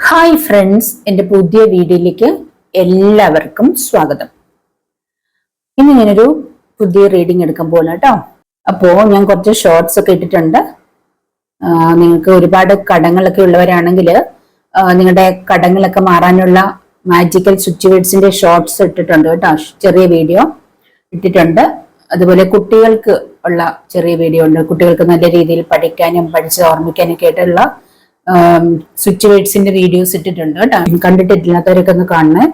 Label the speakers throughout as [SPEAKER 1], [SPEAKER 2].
[SPEAKER 1] Hi friends, എൻ്റെ പുതിയ വീഡിയോയിലേക്ക് എല്ലാവർക്കും സ്വാഗതം. ഇന്ന് ഞാനൊരു പുതിയ റീഡിംഗ് എടുക്കാൻ പോകുന്നു കേട്ടോ. അപ്പോൾ ഞാൻ കുറച്ച് ഷോർട്സ് ഒക്കെ ഇട്ടിട്ടുണ്ട്. നിങ്ങൾക്ക് ഒരുപാട് കടങ്ങളൊക്കെ ഉള്ളവരാണെങ്കിൽ നിങ്ങളുടെ കടങ്ങളൊക്കെ മാറാനുള്ള മാജിക്കൽ സ്വിച്ച് വേർഡ്സിന്റെ ഷോർട്സ് ഇട്ടിട്ടുണ്ട് കേട്ടോ. ചെറിയ വീഡിയോ ഇട്ടിട്ടുണ്ട്. അതുപോലെ കുട്ടികൾക്ക് ഉള്ള ചെറിയ വീഡിയോ ഉണ്ട്. കുട്ടികൾക്ക് നല്ല രീതിയിൽ പഠിക്കാനും പഠിച്ച് ഓർമ്മിക്കാനൊക്കെ ആയിട്ടുള്ള സ്വിച്ച് വേർഡ്സിന്റെ വീഡിയോസ് ഇട്ടിട്ടുണ്ട് കേട്ടോ. കണ്ടിട്ടില്ലാത്തവരൊക്കെ ഒന്ന് കാണണേ.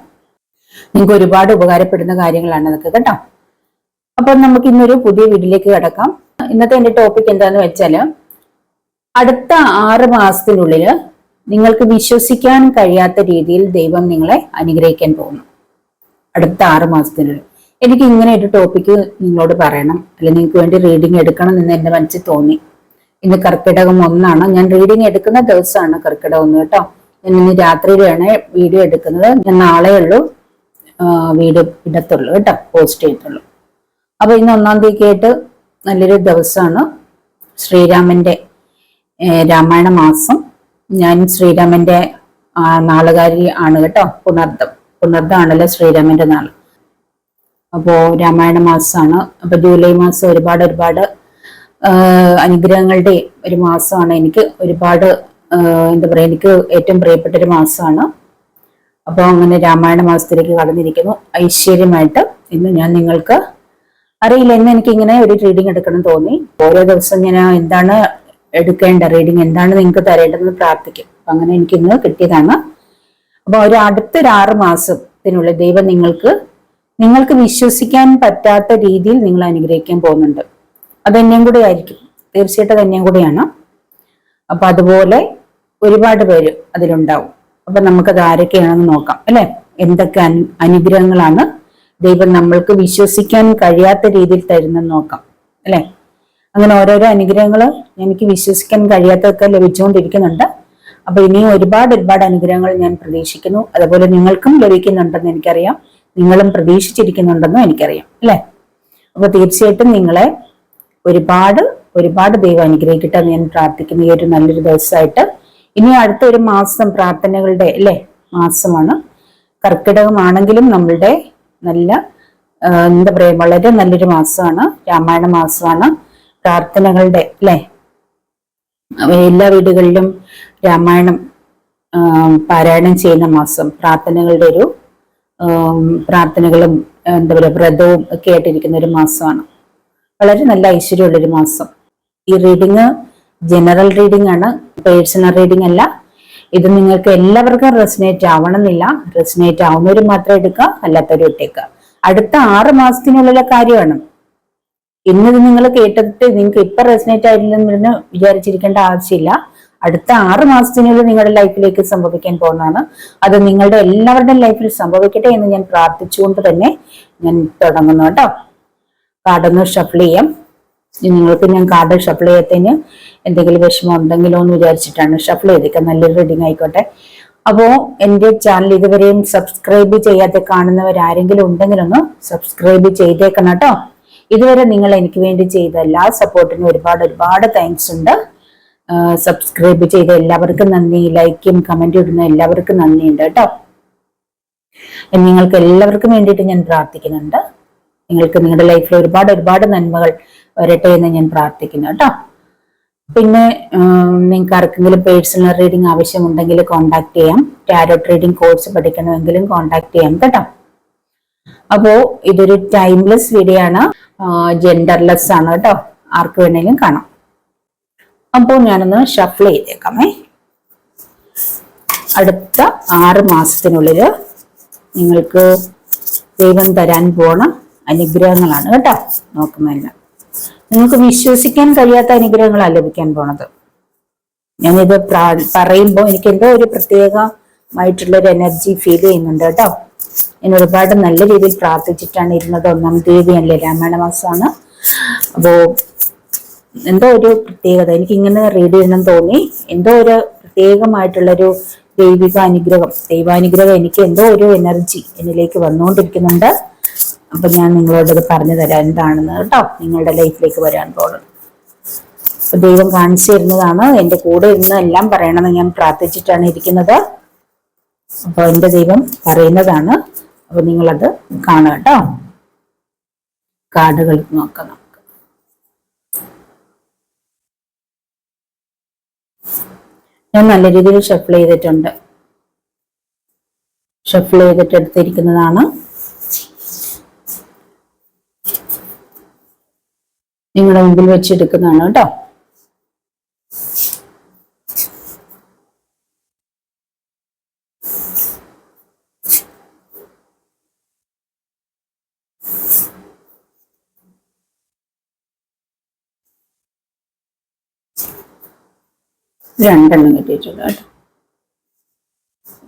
[SPEAKER 1] നിങ്ങൾക്ക് ഒരുപാട് ഉപകാരപ്പെടുന്ന കാര്യങ്ങളാണ് അതൊക്കെ കേട്ടോ. അപ്പൊ നമുക്ക് ഇന്നൊരു പുതിയ വീഡിയോയിലേക്ക് കിടക്കാം. ഇന്നത്തെ എന്റെ ടോപ്പിക് എന്താന്ന് വെച്ചാല്, അടുത്ത 6 മാസത്തിനുള്ളിൽ നിങ്ങൾക്ക് വിശ്വസിക്കാൻ കഴിയാത്ത രീതിയിൽ ദൈവം നിങ്ങളെ അനുഗ്രഹിക്കാൻ പോകുന്നു. അടുത്ത 6 മാസത്തിനുള്ളിൽ എനിക്ക് ഇങ്ങനെ ഒരു ടോപ്പിക് നിങ്ങളോട് പറയണം, അല്ലെങ്കിൽ നിങ്ങൾക്ക് വേണ്ടി റീഡിംഗ് എടുക്കണം എന്ന് എന്റെ മനസ്സിൽ തോന്നി. ഇന്ന് കർക്കിടകം 1 ഞാൻ റീഡിംഗ് എടുക്കുന്ന ദിവസമാണ് കർക്കിടകം 1 കേട്ടോ. ഞാൻ ഇന്ന് രാത്രിയിലാണ് വീഡിയോ എടുക്കുന്നത്. ഞാൻ നാളെ ഉള്ളൂ വീഡിയോ ഇടത്തുള്ളൂ കേട്ടോ, പോസ്റ്റ് ചെയ്തിട്ടുള്ളൂ. അപ്പൊ ഇന്ന് 1-ാം തീയതി ആയിട്ട് നല്ലൊരു ദിവസമാണ്. ശ്രീരാമന്റെ രാമായണ മാസം. ഞാൻ ശ്രീരാമന്റെ നാളുകാരി ആണ് കേട്ടോ. പുണർദമാണല്ലോ ശ്രീരാമന്റെ നാള്. അപ്പോ രാമായണ മാസമാണ്. അപ്പൊ ജൂലൈ മാസം ഒരുപാട് അനുഗ്രഹങ്ങളുടെ ഒരു മാസമാണ്. എനിക്ക് ഒരുപാട് എന്താ പറയാ, എനിക്ക് ഏറ്റവും പ്രിയപ്പെട്ട ഒരു മാസമാണ്. അപ്പോൾ അങ്ങനെ രാമായണ മാസത്തിലേക്ക് കടന്നിരിക്കുന്നു ഐശ്വര്യമായിട്ട്. ഇന്ന് ഞാൻ നിങ്ങൾക്ക് അറിയില്ല, ഇന്ന് എനിക്ക് ഇങ്ങനെ ഒരു റീഡിംഗ് എടുക്കണം തോന്നി. ഓരോ ദിവസം ഞാൻ എന്താണ് എടുക്കേണ്ട റീഡിംഗ്, എന്താണ് നിങ്ങൾക്ക് തരേണ്ടതെന്ന് പ്രാർത്ഥിക്കും. അപ്പൊ അങ്ങനെ എനിക്ക് ഇന്ന് കിട്ടിയതാണ്. അപ്പൊ അടുത്തൊരു 6 മാസത്തിനുള്ളിൽ ദൈവം നിങ്ങൾക്ക് വിശ്വസിക്കാൻ പറ്റാത്ത രീതിയിൽ നിങ്ങൾ അനുഗ്രഹിക്കാൻ പോകുന്നുണ്ട്. അത് എന്നെയും കൂടെ ആയിരിക്കും, തീർച്ചയായിട്ടും അത് എന്നെയും കൂടെയാണ്. അപ്പൊ അതുപോലെ ഒരുപാട് പേര് അതിലുണ്ടാവും. അപ്പൊ നമുക്കത് ആരൊക്കെയാണെന്ന് നോക്കാം അല്ലെ. എന്തൊക്കെ അനുഗ്രഹങ്ങളാണ് ദൈവം നമ്മൾക്ക് വിശ്വസിക്കാൻ കഴിയാത്ത രീതിയിൽ തരുന്നെന്ന് നോക്കാം അല്ലെ. അങ്ങനെ ഓരോരോ അനുഗ്രഹങ്ങൾ എനിക്ക് വിശ്വസിക്കാൻ കഴിയാത്തതൊക്കെ ലഭിച്ചുകൊണ്ടിരിക്കുന്നുണ്ട്. അപ്പൊ ഇനിയും ഒരുപാട് അനുഗ്രഹങ്ങൾ ഞാൻ പ്രതീക്ഷിക്കുന്നു. അതുപോലെ നിങ്ങൾക്കും ലഭിക്കുന്നുണ്ടെന്ന് എനിക്കറിയാം, നിങ്ങളും പ്രതീക്ഷിച്ചിരിക്കുന്നുണ്ടെന്നും എനിക്കറിയാം അല്ലെ. അപ്പൊ തീർച്ചയായിട്ടും നിങ്ങളെ ഒരുപാട് ദൈവം അനുഗ്രഹിക്കട്ടെ എന്ന് ഞാൻ പ്രാർത്ഥിക്കുന്നു. ഈ ഒരു നല്ലൊരു ദിവസമായിട്ട്. ഇനി അടുത്ത ഒരു മാസം പ്രാർത്ഥനകളുടെ മാസമാണ്. കർക്കിടകമാണെങ്കിലും നമ്മളുടെ നല്ല എന്താ പറയാ, വളരെ നല്ലൊരു മാസമാണ്. രാമായണ മാസമാണ്. പ്രാർത്ഥനകളുടെ എല്ലാ വീടുകളിലും രാമായണം പാരായണം ചെയ്യുന്ന മാസം. പ്രാർത്ഥനകളും എന്താ പറയുക, വ്രതവും ഒക്കെ ആയിട്ടിരിക്കുന്ന ഒരു മാസമാണ്. വളരെ നല്ല ഐശ്വര്യമുള്ളൊരു മാസം. ഈ റീഡിങ് ജനറൽ റീഡിംഗ് ആണ്, പേഴ്സണൽ റീഡിംഗ് അല്ല. ഇത് നിങ്ങൾക്ക് എല്ലാവർക്കും റെസനേറ്റ് ആവണമെന്നില്ല. റെസനേറ്റ് ആവുന്നവർ മാത്രം എടുക്കുക, അല്ലാത്തവരും ഇട്ടേക്കുക. അടുത്ത 6 മാസത്തിനുള്ളിലെ കാര്യമാണ്. ഇന്നത് നിങ്ങൾ കേട്ടിട്ട് നിങ്ങൾക്ക് ഇപ്പൊ റെസനേറ്റ് ആയില്ലെന്ന് വിചാരിച്ചിരിക്കേണ്ട ആവശ്യമില്ല. അടുത്ത 6 മാസത്തിനുള്ളിൽ നിങ്ങളുടെ ലൈഫിലേക്ക് സംഭവിക്കാൻ പോകുന്നതാണ്. അത് നിങ്ങളുടെ എല്ലാവരുടെയും ലൈഫിൽ സംഭവിക്കട്ടെ എന്ന് ഞാൻ പ്രാർത്ഥിച്ചുകൊണ്ട് തന്നെ ഞാൻ തുടങ്ങുന്നു കേട്ടോ. കാർഡൊന്ന് ഷഫിൾ ചെയ്യാം. നിങ്ങൾക്ക് ഞാൻ കാർഡ് ഷഫിൾ ചെയ്യത്തിന് എന്തെങ്കിലും വിഷമം ഉണ്ടെങ്കിലോ എന്ന് വിചാരിച്ചിട്ടാണ് ഷഫിൾ ചെയ്തേക്കാം. നല്ലൊരു റീഡിംഗ് ആയിക്കോട്ടെ. അപ്പോ എന്റെ ചാനൽ ഇതുവരെയും സബ്സ്ക്രൈബ് ചെയ്യാതെ കാണുന്നവരാരെങ്കിലും ഉണ്ടെങ്കിലൊന്ന് സബ്സ്ക്രൈബ് ചെയ്തേക്കണം കേട്ടോ. ഇതുവരെ നിങ്ങൾ എനിക്ക് വേണ്ടി ചെയ്ത എല്ലാ സപ്പോർട്ടിനും ഒരുപാട് താങ്ക്സ് ഉണ്ട്. സബ്സ്ക്രൈബ് ചെയ്ത എല്ലാവർക്കും നന്ദി. ലൈക്കും കമന്റും ഇടുന്ന എല്ലാവർക്കും നന്ദിയുണ്ട് കേട്ടോ. നിങ്ങൾക്ക് എല്ലാവർക്കും വേണ്ടിയിട്ട് ഞാൻ പ്രാർത്ഥിക്കുന്നുണ്ട്. നിങ്ങൾക്ക് നിങ്ങളുടെ ലൈഫിൽ ഒരുപാട് നന്മകൾ വരട്ടെ എന്ന് ഞാൻ പ്രാർത്ഥിക്കുന്നു കേട്ടോ. പിന്നെ നിങ്ങൾക്ക് ആർക്കെങ്കിലും പേഴ്സണൽ റീഡിംഗ് ആവശ്യമുണ്ടെങ്കിൽ കോൺടാക്ട് ചെയ്യാം. ടാരോട്ട് റീഡിംഗ് കോഴ്സ് പഠിക്കണമെങ്കിലും കോൺടാക്ട് ചെയ്യാം കേട്ടോ. അപ്പോ ഇതൊരു ടൈംലെസ് വീഡിയോ ആണ്, ജെൻഡർലെസ് ആണ് കേട്ടോ. ആർക്ക് വേണമെങ്കിലും കാണാം. അപ്പോൾ ഞാനൊന്ന് ഷഫിൾ ചെയ്തേക്കാമേ. അടുത്ത 6 മാസത്തിനുള്ളിൽ നിങ്ങൾക്ക് ദൈവം തരാൻ പോണ അനുഗ്രഹങ്ങളാണ് കേട്ടോ. നോക്കുന്നതല്ല, നിങ്ങൾക്ക് വിശ്വസിക്കാൻ കഴിയാത്ത അനുഗ്രഹങ്ങളാണ് ലഭിക്കാൻ പോണത്. ഞാനിത് പറയുമ്പോൾ എനിക്ക് എന്തോ ഒരു പ്രത്യേകമായിട്ടുള്ള ഒരു എനർജി ഫീൽ ചെയ്യുന്നുണ്ട് കേട്ടോ. ഞാൻ ഒരുപാട് നല്ല രീതിയിൽ പ്രാർത്ഥിച്ചിട്ടാണ് ഇരുന്നത്. 1-ാം തീയതി അല്ലേ, രാമായണ മാസമാണ്. അപ്പോ എന്തോ ഒരു പ്രത്യേകത എനിക്ക് ഇങ്ങനെ റീഡ് ചെയ്യണം തോന്നി. എന്തോ ഒരു പ്രത്യേകമായിട്ടുള്ളൊരു ദൈവാനുഗ്രഹം എനിക്ക് എന്തോ ഒരു എനർജി എന്നിലേക്ക് വന്നുകൊണ്ടിരിക്കുന്നുണ്ട്. അപ്പൊ ഞാൻ നിങ്ങളോടത് പറഞ്ഞു തരാം എന്താണെന്ന് കേട്ടോ. നിങ്ങളുടെ ലൈഫിലേക്ക് വരാൻ പോകുന്നത് ദൈവം കാണിച്ചു തരുന്നതാണ്. എൻ്റെ കൂടെ ഇരുന്ന് എല്ലാം പറയണമെന്ന് ഞാൻ പ്രാർത്ഥിച്ചിട്ടാണ് ഇരിക്കുന്നത്. അപ്പൊ എന്റെ ദൈവം പറയുന്നതാണ്. അപ്പൊ നിങ്ങളത് കാണുക കേട്ടോ. കാർഡുകൾ നോക്കാം നമുക്ക്. ഞാൻ നല്ല രീതിയിൽ ഷഫിൾ ചെയ്തിട്ടുണ്ട്. ഷഫിൾ ചെയ്തിട്ട് എടുത്തിരിക്കുന്നതാണ്. നിങ്ങളുടെ മുമ്പിൽ വെച്ചെടുക്കുന്നതാണ് കേട്ടോ. രണ്ടെണ്ണം കിട്ടിയിട്ടുണ്ട് കേട്ടോ.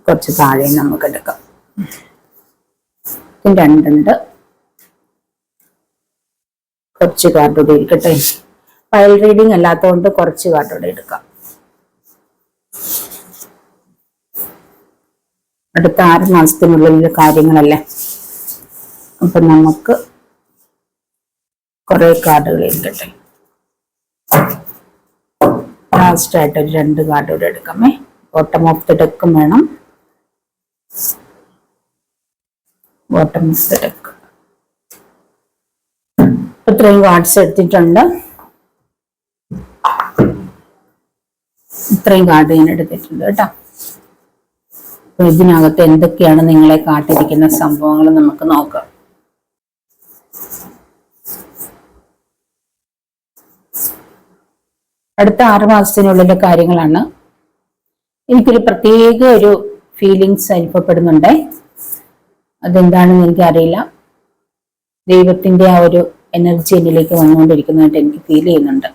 [SPEAKER 1] കുറച്ച് താഴെ നമുക്ക് എടുക്കാം. രണ്ടുണ്ട്. കുറച്ച് കാർഡോടെ ഇരിക്കട്ടെ. ഫയൽ റീഡിങ് അല്ലാത്തതുകൊണ്ട് കുറച്ച് കാർഡോടെ എടുക്കാം. അടുത്ത 6 മാസത്തിനുള്ളിലെ കാര്യങ്ങളല്ലേ, അപ്പൊ നമുക്ക് കുറെ കാർഡുകൾ ഇരിക്കട്ടെ. ലാസ്റ്റ് ആയിട്ട് ഒരു 2 കാർഡോടെ എടുക്കാമേ. ബോട്ടം ഓഫ് ദ ഡെക്കും വേണം. Bottom of the deck. ഇത്രയും കാർഡ്സ് എടുത്തിട്ടുണ്ട്. ഇത്രയും കാർഡ് ഞാൻ എടുത്തിട്ടുണ്ട് കേട്ടോ. അപ്പൊ ഇതിനകത്ത് എന്തൊക്കെയാണ് നിങ്ങളെ കാട്ടിരിക്കുന്ന സംഭവങ്ങൾ നമുക്ക് നോക്കാം. അടുത്ത 6 മാസത്തിനുള്ളിലെ കാര്യങ്ങളാണ്. എനിക്കൊരു പ്രത്യേക ഒരു ഫീലിങ്സ് അനുഭവപ്പെടുന്നുണ്ട്. അതെന്താണെന്ന് എനിക്കറിയില്ല. ദൈവത്തിന്റെ ആ ഒരു എനർജി എന്നിലേക്ക് വന്നുകൊണ്ടിരിക്കുന്നതായിട്ട് എനിക്ക് ഫീൽ ചെയ്യുന്നുണ്ട്.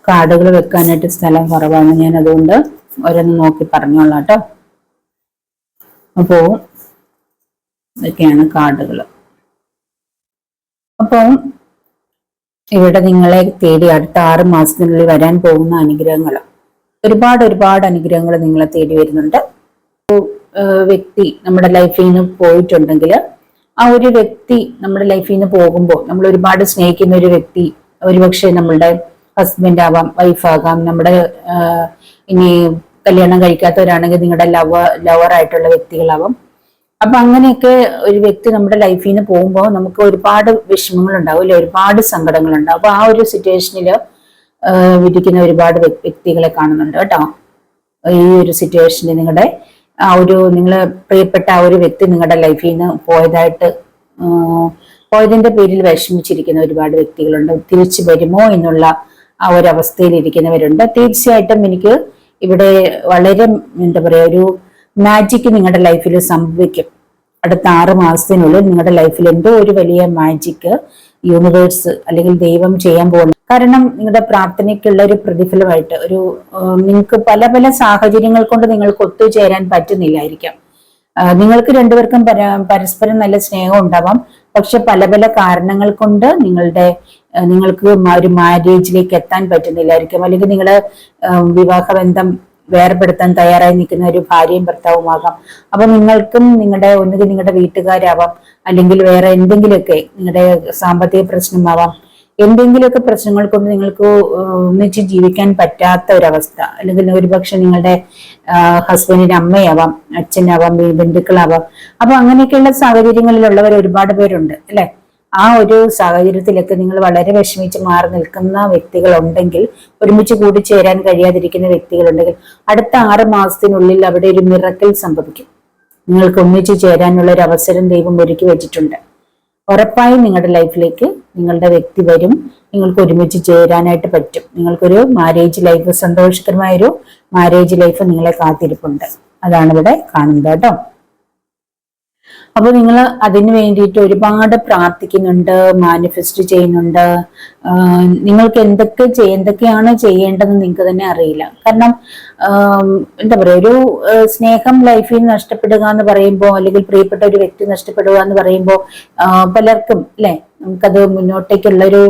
[SPEAKER 1] കാർഡുകൾ വെക്കാനായിട്ട് സ്ഥലം കുറവാണ്. ഞാൻ അതുകൊണ്ട് ഓരോന്ന് നോക്കി പറഞ്ഞോളാം കേട്ടോ. അപ്പോ ഇതൊക്കെയാണ് കാർഡുകൾ. അപ്പോൾ ഇവിടെ നിങ്ങളെ തേടി അടുത്ത 6 മാസത്തിനുള്ളിൽ വരാൻ പോകുന്ന അനുഗ്രഹങ്ങൾ, ഒരുപാട് അനുഗ്രഹങ്ങൾ നിങ്ങളെ തേടി വരുന്നുണ്ട്. വ്യക്തി നമ്മുടെ ലൈഫിൽ നിന്ന് പോയിട്ടുണ്ടെങ്കിൽ ആ ഒരു വ്യക്തി നമ്മുടെ ലൈഫിൽ നിന്ന് പോകുമ്പോൾ നമ്മൾ ഒരുപാട് സ്നേഹിക്കുന്ന ഒരു വ്യക്തി, ഒരുപക്ഷെ നമ്മളുടെ ഹസ്ബൻഡ് ആവാം, വൈഫാകാം, നമ്മുടെ ഇനി കല്യാണം കഴിക്കാത്തവരാണെങ്കിൽ നിങ്ങളുടെ ലവറായിട്ടുള്ള വ്യക്തികളാവാം. അപ്പൊ അങ്ങനെയൊക്കെ ഒരു വ്യക്തി നമ്മുടെ ലൈഫിൽ നിന്ന് പോകുമ്പോൾ നമുക്ക് ഒരുപാട് വിഷമങ്ങൾ ഉണ്ടാവും അല്ലെ, ഒരുപാട് സങ്കടങ്ങൾ ഉണ്ടാവും. അപ്പൊ ആ ഒരു സിറ്റുവേഷനിൽ ഇരിക്കുന്ന ഒരുപാട് വ്യക്തികളെ കാണുന്നുണ്ട് കേട്ടോ. ഈ ഒരു സിറ്റുവേഷനിൽ നിങ്ങളുടെ ആ ഒരു നിങ്ങളെ പ്രിയപ്പെട്ട ആ ഒരു വ്യക്തി നിങ്ങളുടെ ലൈഫിൽ നിന്ന് പോയതിന്റെ പേരിൽ വിഷമിച്ചിരിക്കുന്ന ഒരുപാട് വ്യക്തികളുണ്ട്. തിരിച്ചു വരുമോ എന്നുള്ള ആ ഒരു അവസ്ഥയിൽ ഇരിക്കുന്നവരുണ്ട്. തീർച്ചയായിട്ടും എനിക്ക് ഇവിടെ വളരെ എന്താ പറയാ ഒരു മാജിക് നിങ്ങളുടെ ലൈഫിൽ സംഭവിക്കും. അടുത്ത 6 മാസത്തിനുള്ളിൽ നിങ്ങളുടെ ലൈഫിൽ എന്തോ ഒരു വലിയ മാജിക് യൂണിവേഴ്സ് അല്ലെങ്കിൽ ദൈവം ചെയ്യാൻ പോകുന്നു. കാരണം നിങ്ങളുടെ പ്രാർത്ഥനയ്ക്കുള്ള ഒരു പ്രതിഫലമായിട്ട് നിങ്ങൾക്ക് പല സാഹചര്യങ്ങൾ കൊണ്ട് നിങ്ങൾക്ക് ഒത്തുചേരാൻ പറ്റുന്നില്ലായിരിക്കാം. നിങ്ങൾക്ക് രണ്ടുപേർക്കും പരസ്പരം നല്ല സ്നേഹം ഉണ്ടാവാം. പക്ഷെ പല കാരണങ്ങൾ കൊണ്ട് നിങ്ങൾക്ക് ഒരു മാരേജിലേക്ക് എത്താൻ പറ്റുന്നില്ലായിരിക്കും. അല്ലെങ്കിൽ നിങ്ങളുടെ വിവാഹബന്ധം വേർപെടുത്താൻ തയ്യാറായി നിൽക്കുന്ന ഒരു ഭാര്യയും ഭർത്താവുമാകാം. അപ്പൊ നിങ്ങൾക്കും ഒന്നുകിൽ നിങ്ങളുടെ വീട്ടുകാരാവാം, അല്ലെങ്കിൽ വേറെ എന്തെങ്കിലുമൊക്കെ നിങ്ങളുടെ സാമ്പത്തിക പ്രശ്നമാവാം. എന്തെങ്കിലുമൊക്കെ പ്രശ്നങ്ങൾ കൊണ്ട് നിങ്ങൾക്ക് ഒന്നിച്ച് ജീവിക്കാൻ പറ്റാത്ത ഒരവസ്ഥ, അല്ലെങ്കിൽ ഒരുപക്ഷെ നിങ്ങളുടെ ഹസ്ബൻഡിന്റെ അമ്മയാവാം, അച്ഛനാവാം, ബന്ധുക്കളാവാം. അപ്പൊ അങ്ങനെയൊക്കെയുള്ള സാഹചര്യങ്ങളിലുള്ളവർ ഒരുപാട് പേരുണ്ട് അല്ലെ. ആ ഒരു സാഹചര്യത്തിലൊക്കെ നിങ്ങൾ വളരെ വിഷമിച്ച് മാറി നിൽക്കുന്ന വ്യക്തികളുണ്ടെങ്കിൽ, ഒരുമിച്ച് കൂടിച്ചേരാൻ കഴിയാതിരിക്കുന്ന വ്യക്തികളുണ്ടെങ്കിൽ, അടുത്ത 6 മാസത്തിനുള്ളിൽ അവിടെ ഒരു മിറക്കിൾ സംഭവിക്കും. നിങ്ങൾക്ക് ഒന്നിച്ച് ചേരാനുള്ള ഒരു അവസരം ദൈവം ഒരുക്കി വെച്ചിട്ടുണ്ട്. ഉറപ്പായും നിങ്ങളുടെ ലൈഫിലേക്ക് നിങ്ങളുടെ വ്യക്തി വരും. നിങ്ങൾക്ക് ഒരുമിച്ച് ചേരാനായിട്ട് പറ്റും. നിങ്ങൾക്കൊരു മാരേജ് ലൈഫ്, സന്തോഷകരമായൊരു മാരേജ് ലൈഫ് നിങ്ങളെ കാത്തിരിപ്പുണ്ട്. അതാണ് ഇവിടെ കാണുന്നത് കേട്ടോ. അപ്പൊ നിങ്ങൾ അതിന് വേണ്ടിയിട്ട് ഒരുപാട് പ്രാർത്ഥിക്കുന്നുണ്ട്, മാനിഫെസ്റ്റ് ചെയ്യുന്നുണ്ട്. നിങ്ങൾക്ക് എന്തൊക്കെയാണ് ചെയ്യേണ്ടതെന്ന് നിങ്ങൾക്ക് തന്നെ അറിയില്ല. കാരണം എന്താ പറയാ, ഒരു സ്നേഹം ലൈഫിൽ നഷ്ടപ്പെടുക എന്ന് പറയുമ്പോൾ, അല്ലെങ്കിൽ പ്രിയപ്പെട്ട ഒരു വ്യക്തി നഷ്ടപ്പെടുക എന്ന് പറയുമ്പോൾ പലർക്കും അല്ലെ, നമുക്കത് മുന്നോട്ടേക്കുള്ളൊരു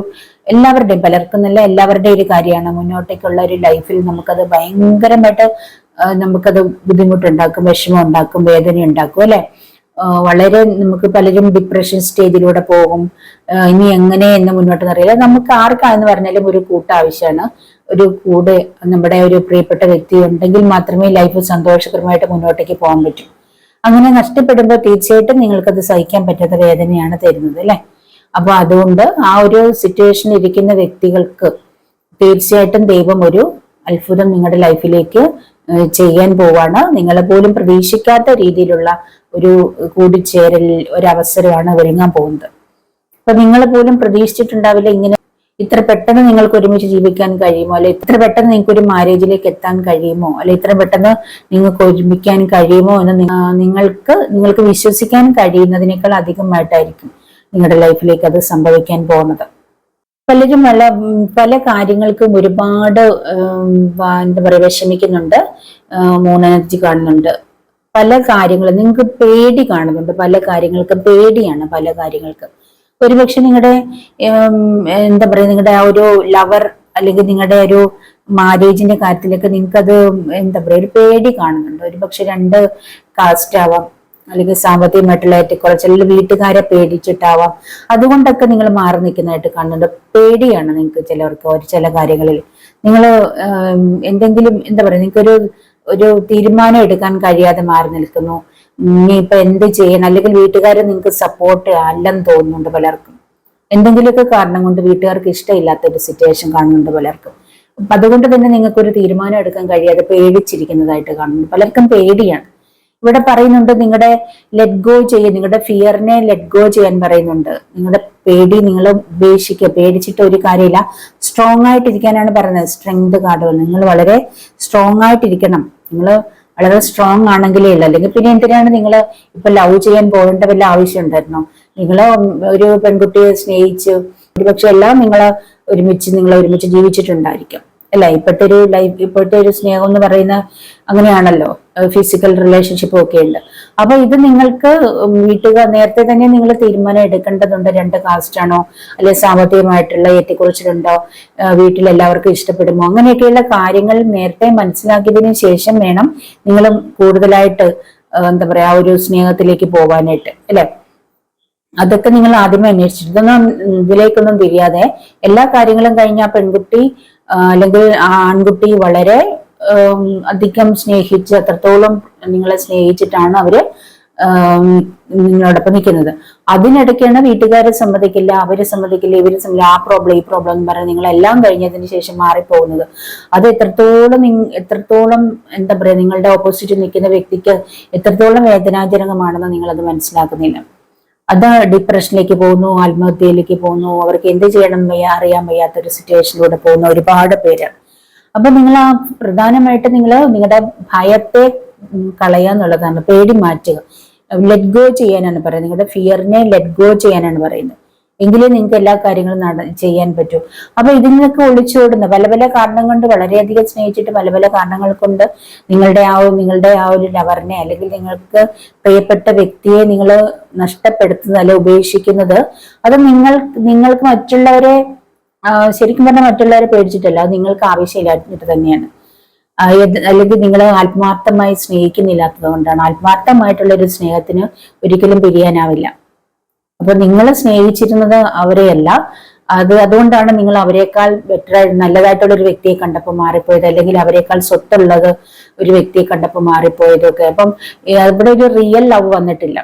[SPEAKER 1] എല്ലാവരുടെയും, പലർക്കും നല്ല എല്ലാവരുടെയും ഒരു കാര്യമാണ്. മുന്നോട്ടേക്കുള്ള ഒരു ലൈഫിൽ നമുക്കത് ഭയങ്കരമായിട്ട് നമുക്കത് ബുദ്ധിമുട്ടുണ്ടാക്കും, വിഷമം ഉണ്ടാക്കും, വേദന ഉണ്ടാക്കും അല്ലെ. വളരെ നമുക്ക് പലരും ഡിപ്രഷൻ സ്റ്റേജിലൂടെ പോകും. ഇനി എങ്ങനെ എന്ന് മുന്നോട്ട് അറിയില്ല. നമുക്ക് ആർക്കാന്ന് പറഞ്ഞാലും ഒരു കൂട്ട ആവശ്യമാണ്. ഒരു കൂടെ നമ്മുടെ ഒരു പ്രിയപ്പെട്ട വ്യക്തി ഉണ്ടെങ്കിൽ മാത്രമേ ലൈഫ് സന്തോഷകരമായിട്ട് മുന്നോട്ടേക്ക് പോകാൻ പറ്റൂ. അങ്ങനെ നഷ്ടപ്പെടുമ്പോൾ തീർച്ചയായിട്ടും നിങ്ങൾക്കത് സഹിക്കാൻ പറ്റാത്ത വേദനയാണ് തരുന്നത് അല്ലെ. അപ്പൊ അതുകൊണ്ട് ആ ഒരു സിറ്റുവേഷനിൽ ഇരിക്കുന്ന വ്യക്തികൾക്ക് തീർച്ചയായിട്ടും ദൈവം ഒരു അത്ഭുതം നിങ്ങളുടെ ലൈഫിലേക്ക് ചെയ്യാൻ പോവാണ്. നിങ്ങളെ പോലും പ്രതീക്ഷിക്കാത്ത രീതിയിലുള്ള ഒരു കൂടിച്ചേരൽ, ഒരവസരമാണ് ഒരുങ്ങാൻ പോകുന്നത്. അപ്പൊ നിങ്ങൾ പോലും പ്രതീക്ഷിച്ചിട്ടുണ്ടാവില്ല ഇങ്ങനെ ഇത്ര പെട്ടെന്ന് നിങ്ങൾക്ക് ഒരുമിച്ച് ജീവിക്കാൻ കഴിയുമോ, അല്ലെ ഇത്ര പെട്ടെന്ന് നിങ്ങൾക്ക് ഒരു മാരേജിലേക്ക് എത്താൻ കഴിയുമോ, അല്ലെ ഇത്ര പെട്ടെന്ന് നിങ്ങൾക്ക് ഒരുമിക്കാൻ കഴിയുമോ എന്ന് നിങ്ങൾക്ക് വിശ്വസിക്കാൻ കഴിയുന്നതിനേക്കാൾ അധികമായിട്ടായിരിക്കും നിങ്ങളുടെ ലൈഫിലേക്ക് അത് സംഭവിക്കാൻ പോകുന്നത്. പലരും പല കാര്യങ്ങൾക്കും ഒരുപാട് എന്താ പറയുക വിഷമിക്കുന്നുണ്ട്, മൂൺ എനർജി കാണുന്നുണ്ട്. പല കാര്യങ്ങളും നിങ്ങൾക്ക് പേടി കാണുന്നുണ്ട്, പല കാര്യങ്ങൾക്കും പേടിയാണ്. പല കാര്യങ്ങൾക്ക് ഒരുപക്ഷെ നിങ്ങളുടെ എന്താ പറയുക നിങ്ങളുടെ ആ ഒരു ലവർ അല്ലെങ്കിൽ നിങ്ങളുടെ ഒരു മാരേജിന്റെ കാര്യത്തിലൊക്കെ നിങ്ങൾക്കത് എന്താ പറയുക ഒരു പേടി കാണുന്നുണ്ട്. ഒരുപക്ഷെ 2 കാസ്റ്റ് ആവാം, അല്ലെങ്കിൽ സാമ്പത്തികമായിട്ടുള്ള ഏറ്റക്കുറച്ചിൽ, വീട്ടുകാരെ പേടിച്ചിട്ടാവാം. അതുകൊണ്ടൊക്കെ നിങ്ങൾ മാറി നിൽക്കുന്നതായിട്ട് കാണുന്നുണ്ട്. പേടിയാണ് നിങ്ങൾക്ക് ചിലർക്ക് ചില കാര്യങ്ങളിൽ. നിങ്ങൾ എന്തെങ്കിലും എന്താ പറയുക നിങ്ങൾക്കൊരു തീരുമാനം എടുക്കാൻ കഴിയാതെ മാറി നിൽക്കുന്നു. ഇനി ഇപ്പൊ എന്ത് ചെയ്യണം, അല്ലെങ്കിൽ വീട്ടുകാർ നിങ്ങൾക്ക് സപ്പോർട്ട് അല്ലെന്ന് തോന്നുന്നുണ്ട് പലർക്കും. എന്തെങ്കിലുമൊക്കെ കാരണം കൊണ്ട് വീട്ടുകാർക്ക് ഇഷ്ടമില്ലാത്ത ഒരു സിറ്റുവേഷൻ കാണുന്നുണ്ട് പലർക്കും. അപ്പൊ അതുകൊണ്ട് തന്നെ നിങ്ങൾക്കൊരു തീരുമാനം എടുക്കാൻ കഴിയാതെ പേടിച്ചിരിക്കുന്നതായിട്ട് കാണുന്നുണ്ട്. പലർക്കും പേടിയാണ്. ഇവിടെ പറയുന്നുണ്ട് നിങ്ങളുടെ ലെറ്റ് ഗോ ചെയ്യാൻ, നിങ്ങളുടെ ഫിയറിനെ ലെറ്റ് ഗോ ചെയ്യാൻ പറയുന്നുണ്ട്. നിങ്ങളുടെ പേടി നിങ്ങൾ ഉപേക്ഷിക്കുക. പേടിച്ചിട്ട് ഒരു കാര്യമില്ല, സ്ട്രോങ് ആയിട്ടിരിക്കാനാണ് പറയുന്നത്. Strength card. നിങ്ങൾ വളരെ സ്ട്രോങ് ആയിട്ടിരിക്കണം. നിങ്ങൾ വളരെ സ്ട്രോങ് ആണെങ്കിലേ ഉള്ളൂ. അല്ലെങ്കിൽ പിന്നെ എന്തിനാണ് നിങ്ങൾ ഇപ്പൊ ലവ് ചെയ്യാൻ പോകേണ്ട വല്ല ആവശ്യം ഉണ്ടായിരുന്നോ? നിങ്ങൾ ഒരു പെൺകുട്ടിയെ സ്നേഹിച്ച് ഒരുപക്ഷെ എല്ലാം നിങ്ങൾ ഒരുമിച്ച് ജീവിച്ചിട്ടുണ്ടായിരിക്കും അല്ല. ഇപ്പോഴത്തെ ഒരു സ്നേഹം എന്ന് പറയുന്ന അങ്ങനെയാണല്ലോ, ഫിസിക്കൽ റിലേഷൻഷിപ്പും ഒക്കെ ഉണ്ട്. അപ്പൊ ഇത് നിങ്ങൾക്ക് വീട്ടുകാർ നേരത്തെ തന്നെ നിങ്ങൾ തീരുമാനം എടുക്കേണ്ടതുണ്ട്. 2 കാസ്റ്റ് ആണോ, അല്ലെ സാമ്പത്തികമായിട്ടുള്ള ഏറ്റക്കുറച്ചിലുണ്ടോ, വീട്ടിൽ എല്ലാവർക്കും ഇഷ്ടപ്പെടുമോ, അങ്ങനെയൊക്കെയുള്ള കാര്യങ്ങൾ നേരത്തെ മനസ്സിലാക്കിയതിനു ശേഷം വേണം നിങ്ങൾ കൂടുതലായിട്ട് എന്താ പറയാ ആ ഒരു സ്നേഹത്തിലേക്ക് പോകാനായിട്ട് അല്ലെ. അതൊക്കെ നിങ്ങൾ ആദ്യമേ അന്വേഷിച്ചിട്ട് ഇതൊന്നും ഇതിലേക്കൊന്നും തിരിയാതെ എല്ലാ കാര്യങ്ങളും കഴിഞ്ഞ ആ പെൺകുട്ടി അല്ലെങ്കിൽ ആ ആൺകുട്ടി വളരെ അധികം സ്നേഹിച്ച് അത്രത്തോളം നിങ്ങളെ സ്നേഹിച്ചിട്ടാണ് അവര് നിങ്ങളോടൊപ്പം നിൽക്കുന്നത്. അതിനിടയ്ക്കാണ് വീട്ടുകാരെ സമ്മതിക്കില്ല, അവര് സമ്മതിക്കില്ല, ഇവര് സമ്മതിക്കില്ല, ആ പ്രോബ്ലം ഈ പ്രോബ്ലം എന്ന് പറഞ്ഞ് നിങ്ങളെല്ലാം കഴിഞ്ഞതിന് ശേഷം മാറിപ്പോകുന്നത്. അത് എത്രത്തോളം എന്താ പറയാ നിങ്ങളുടെ ഓപ്പോസിറ്റ് നിൽക്കുന്ന വ്യക്തിക്ക് എത്രത്തോളം വേദനാജനകമാണെന്ന് നിങ്ങളത് മനസ്സിലാക്കുന്നില്ല. അത് ഡിപ്രഷനിലേക്ക് പോകുന്നു, ആത്മഹത്യയിലേക്ക് പോകുന്നു, അവർക്ക് എന്ത് ചെയ്യണം അറിയാൻ വയ്യാത്തൊരു സിറ്റുവേഷനിലൂടെ പോകുന്ന ഒരുപാട് പേര്. അപ്പൊ നിങ്ങൾ പ്രധാനമായിട്ട് നിങ്ങളുടെ ഭയത്തെ കളയാന്നുള്ളതാണ്, പേടി മാറ്റുക, ലെറ്റ് ഗോ ചെയ്യാനാണ് പറയുന്നത്. നിങ്ങളുടെ ഫിയറിനെ ലെറ്റ് ഗോ ചെയ്യാനാണ് പറയുന്നത്. എങ്കിലേ നിങ്ങൾക്ക് എല്ലാ കാര്യങ്ങളും ചെയ്യാൻ പറ്റൂ. അപ്പൊ ഇതിൽ നിന്നൊക്കെ ഒളിച്ചോടുന്ന പല കാരണം കൊണ്ട്, വളരെയധികം സ്നേഹിച്ചിട്ട് പല കാരണങ്ങൾ കൊണ്ട് നിങ്ങളുടെ ആ ഒരു ലവറിനെ അല്ലെങ്കിൽ നിങ്ങൾക്ക് പ്രിയപ്പെട്ട വ്യക്തിയെ നിങ്ങൾ നഷ്ടപ്പെടുത്തുന്നത് അല്ലെ ഉപേക്ഷിക്കുന്നത്, അത് നിങ്ങൾക്ക് മറ്റുള്ളവരെ ശരിക്കും പറഞ്ഞാൽ മറ്റുള്ളവരെ പേടിച്ചിട്ടല്ല, അത് നിങ്ങൾക്ക് ആവശ്യമില്ലാഞ്ഞിട്ട് തന്നെയാണ്. അല്ലെങ്കിൽ നിങ്ങൾ ആത്മാർത്ഥമായി സ്നേഹിക്കുന്നില്ലാത്തത് കൊണ്ടാണ്. ആത്മാർത്ഥമായിട്ടുള്ള ഒരു സ്നേഹത്തിന് ഒരിക്കലും പിരിയാനാവില്ല. അപ്പൊ നിങ്ങൾ സ്നേഹിച്ചിരുന്നത് അവരെയല്ല, അതുകൊണ്ടാണ് നിങ്ങൾ അവരെക്കാൾ നല്ലതായിട്ടുള്ള ഒരു വ്യക്തിയെ കണ്ടപ്പോൾ മാറിപ്പോയത്, അല്ലെങ്കിൽ അവരെക്കാൾ സ്വത്തുള്ളത് ഒരു വ്യക്തിയെ കണ്ടപ്പോൾ മാറിപ്പോയതൊക്കെ. അപ്പം അവിടെ ഒരു റിയൽ ലവ് വന്നിട്ടില്ല,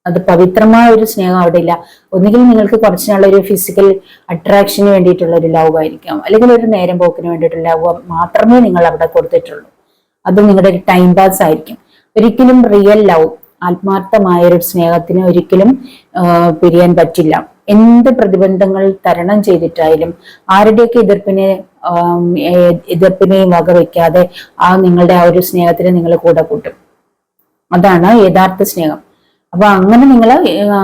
[SPEAKER 1] അത് പവിത്രമായ ഒരു സ്നേഹം അവിടെ ഇല്ല. ഒന്നുകിൽ നിങ്ങൾക്ക് കുറച്ച് നാളൊരു ഫിസിക്കൽ അട്രാക്ഷന് വേണ്ടിയിട്ടുള്ള ഒരു ലവ് ആയിരിക്കാം, അല്ലെങ്കിൽ ഒരു നേരം പോക്കിന് വേണ്ടിയിട്ടുള്ള ലവ് മാത്രമേ നിങ്ങൾ അവിടെ കൊടുത്തിട്ടുള്ളൂ. അത് നിങ്ങളുടെ ഒരു ടൈം പാസ് ആയിരിക്കും. ഒരിക്കലും റിയൽ ലവ്, ആത്മാർത്ഥമായ ഒരു സ്നേഹത്തിന് ഒരിക്കലും പിരിയാൻ പറ്റില്ല. എന്ത് പ്രതിബന്ധങ്ങൾ തരണം ചെയ്തിട്ടായാലും ആരുടെയൊക്കെ എതിർപ്പിനെയും വകവെക്കാതെ നിങ്ങളുടെ ആ ഒരു സ്നേഹത്തിന് നിങ്ങൾ കൂടെ കൂട്ടും. അതാണ് യഥാർത്ഥ സ്നേഹം. അപ്പൊ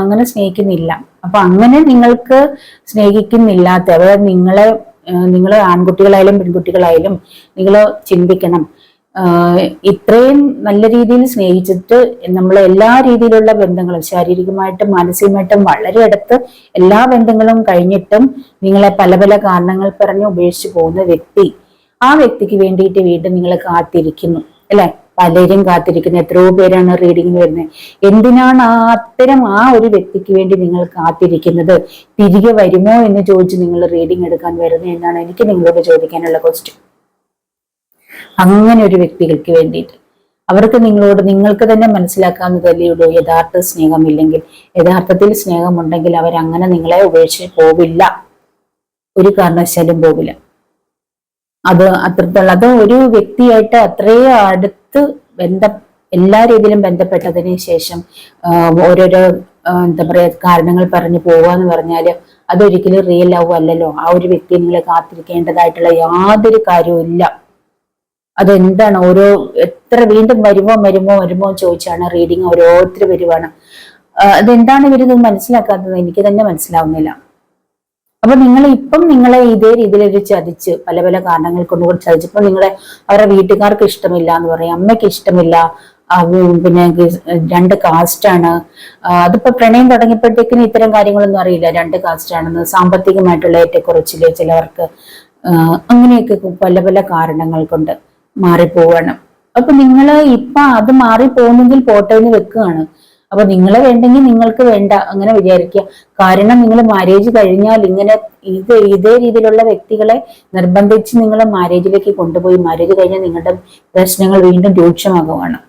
[SPEAKER 1] അങ്ങനെ സ്നേഹിക്കുന്നില്ല. അപ്പൊ അങ്ങനെ നിങ്ങൾക്ക് സ്നേഹിക്കുന്നില്ലാത്ത, അതായത് നിങ്ങൾ ആൺകുട്ടികളായാലും പെൺകുട്ടികളായാലും നിങ്ങൾ ചിന്തിക്കണം, ഇത്രയും നല്ല രീതിയിൽ സ്നേഹിച്ചിട്ട് നമ്മൾ എല്ലാ രീതിയിലുള്ള ബന്ധങ്ങളും ശാരീരികമായിട്ടും മാനസികമായിട്ടും വളരെ അടുത്ത് എല്ലാ ബന്ധങ്ങളും കഴിഞ്ഞിട്ടും നിങ്ങളെ പല കാരണങ്ങൾ പറഞ്ഞ് ഉപേക്ഷിച്ച് പോകുന്ന വ്യക്തി, ആ വ്യക്തിക്ക് വേണ്ടിയിട്ട് വീണ്ടും നിങ്ങൾ കാത്തിരിക്കുന്നു അല്ലെ. പലരും കാത്തിരിക്കുന്നത്. എത്രയോ പേരാണ് റീഡിങ്ങിന് വരുന്നത്. എന്തിനാണ് അത്തരം ആ ഒരു വ്യക്തിക്ക് വേണ്ടി നിങ്ങൾ കാത്തിരിക്കുന്നത്? തിരികെ വരുമോ എന്ന് ചോദിച്ച് നിങ്ങൾ റീഡിങ് എടുക്കാൻ വരുന്നത് എന്നാണ് എനിക്ക് നിങ്ങളോട് ചോദിക്കാനുള്ള ക്വസ്റ്റ്യൻ. അങ്ങനെ ഒരു വ്യക്തികൾക്ക് വേണ്ടിയിട്ട് അവർക്ക് നിങ്ങൾക്ക് തന്നെ മനസ്സിലാക്കാവുന്നതല്ലേ ഉള്ളൂ. യഥാർത്ഥ സ്നേഹമില്ലെങ്കിൽ, യഥാർത്ഥത്തിൽ സ്നേഹമുണ്ടെങ്കിൽ അവരങ്ങനെ നിങ്ങളെ ഉപേക്ഷിച്ച് പോവില്ല, ഒരു കാരണവശാലും പോവില്ല. അത് അത്രത്തോളം, അത് ഒരു വ്യക്തിയായിട്ട് അത്രയും അടുത്ത് എല്ലാ രീതിയിലും ബന്ധപ്പെട്ടതിന് ശേഷം ഓരോരോ എന്താ പറയാ കാരണങ്ങൾ പറഞ്ഞു പോവാന്ന് പറഞ്ഞാല് അതൊരിക്കലും റിയൽ ലവ് അല്ലല്ലോ. ആ ഒരു വ്യക്തിയെ നിങ്ങളെ കാത്തിരിക്കേണ്ടതായിട്ടുള്ള യാതൊരു കാര്യവും ഇല്ല. അതെന്താണ് എത്ര വീണ്ടും വരുമോ ചോദിച്ചാണ് റീഡിങ് ഓരോരുത്തർ വരുവാണ്. അതെന്താണ് ഇവരിത് മനസ്സിലാക്കാത്തത് എനിക്ക് തന്നെ മനസ്സിലാവുന്നില്ല. അപ്പൊ നിങ്ങളെ ഇതേ രീതിയിൽ ഒരു ചതിച്ച് പല പല കാരണങ്ങൾ കൊണ്ട് ചതിച്ചപ്പോൾ അവരുടെ വീട്ടുകാർക്ക് ഇഷ്ടമില്ല എന്ന് പറയും, അമ്മയ്ക്ക് ഇഷ്ടമില്ല, പിന്നെ 2 കാസ്റ്റാണ്. അതിപ്പോ പ്രണയം തുടങ്ങിയപ്പോഴത്തേക്കിനും ഇത്തരം കാര്യങ്ങളൊന്നും അറിയില്ല. 2 കാസ്റ്റാണെന്ന്, സാമ്പത്തികമായിട്ടുള്ള ഏറ്റക്കുറച്ചില് ചിലവർക്ക്, അങ്ങനെയൊക്കെ പല പല കാരണങ്ങൾ കൊണ്ട് മാറിപ്പോവാണ്. അപ്പൊ ഇപ്പൊ അത് മാറിപ്പോകുന്നെങ്കിൽ പോട്ടെ എന്ന് വെക്കുകയാണ്. അപ്പൊ നിങ്ങളെ വേണ്ടെങ്കിൽ നിങ്ങൾക്ക് വേണ്ട അങ്ങനെ വിചാരിക്കുക. കാരണം നിങ്ങൾ മാരേജ് കഴിഞ്ഞാൽ ഇതേ രീതിയിലുള്ള വ്യക്തികളെ നിർബന്ധിച്ച് നിങ്ങൾ മാരേജിലേക്ക് കൊണ്ടുപോയി മാരേജ് കഴിഞ്ഞാൽ നിങ്ങളുടെ പ്രശ്നങ്ങൾ വീണ്ടും രൂക്ഷമാകുവാണ്.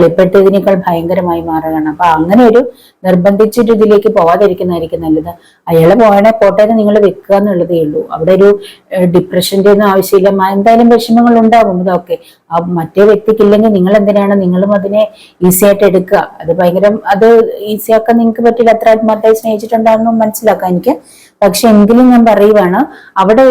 [SPEAKER 1] ഇപ്പോഴത്തേതിനേക്കാൾ ഭയങ്കരമായി മാറുകയാണ്. അപ്പൊ അങ്ങനെ ഒരു നിർബന്ധിച്ചൊരു ഇതിലേക്ക് പോവാതിരിക്കുന്നതായിരിക്കും നല്ലത്. അയാളെ പോട്ടെ എന്ന് നിങ്ങൾ വെക്കുക എന്നുള്ളതേ ഉള്ളൂ. അവിടെ ഒരു ഡിപ്രഷന്റെ ഒന്നും ആവശ്യമില്ല. എന്തായാലും വിഷമങ്ങൾ ഉണ്ടാകും. ഇതൊക്കെ മറ്റേ വ്യക്തിക്കില്ലെങ്കിൽ നിങ്ങളും അതിനെ ഈസി ആയിട്ട് എടുക്കുക. അത് ഈസിയാക്കാൻ നിങ്ങൾക്ക് പറ്റില്ല. അത്ര ആത്മാർത്ഥമായി സ്നേഹിച്ചിട്ടുണ്ടാകുന്നു മനസ്സിലാക്കാം എനിക്ക്. പക്ഷെ എങ്കിലും ഞാൻ പറയുവാണ്, അവിടെ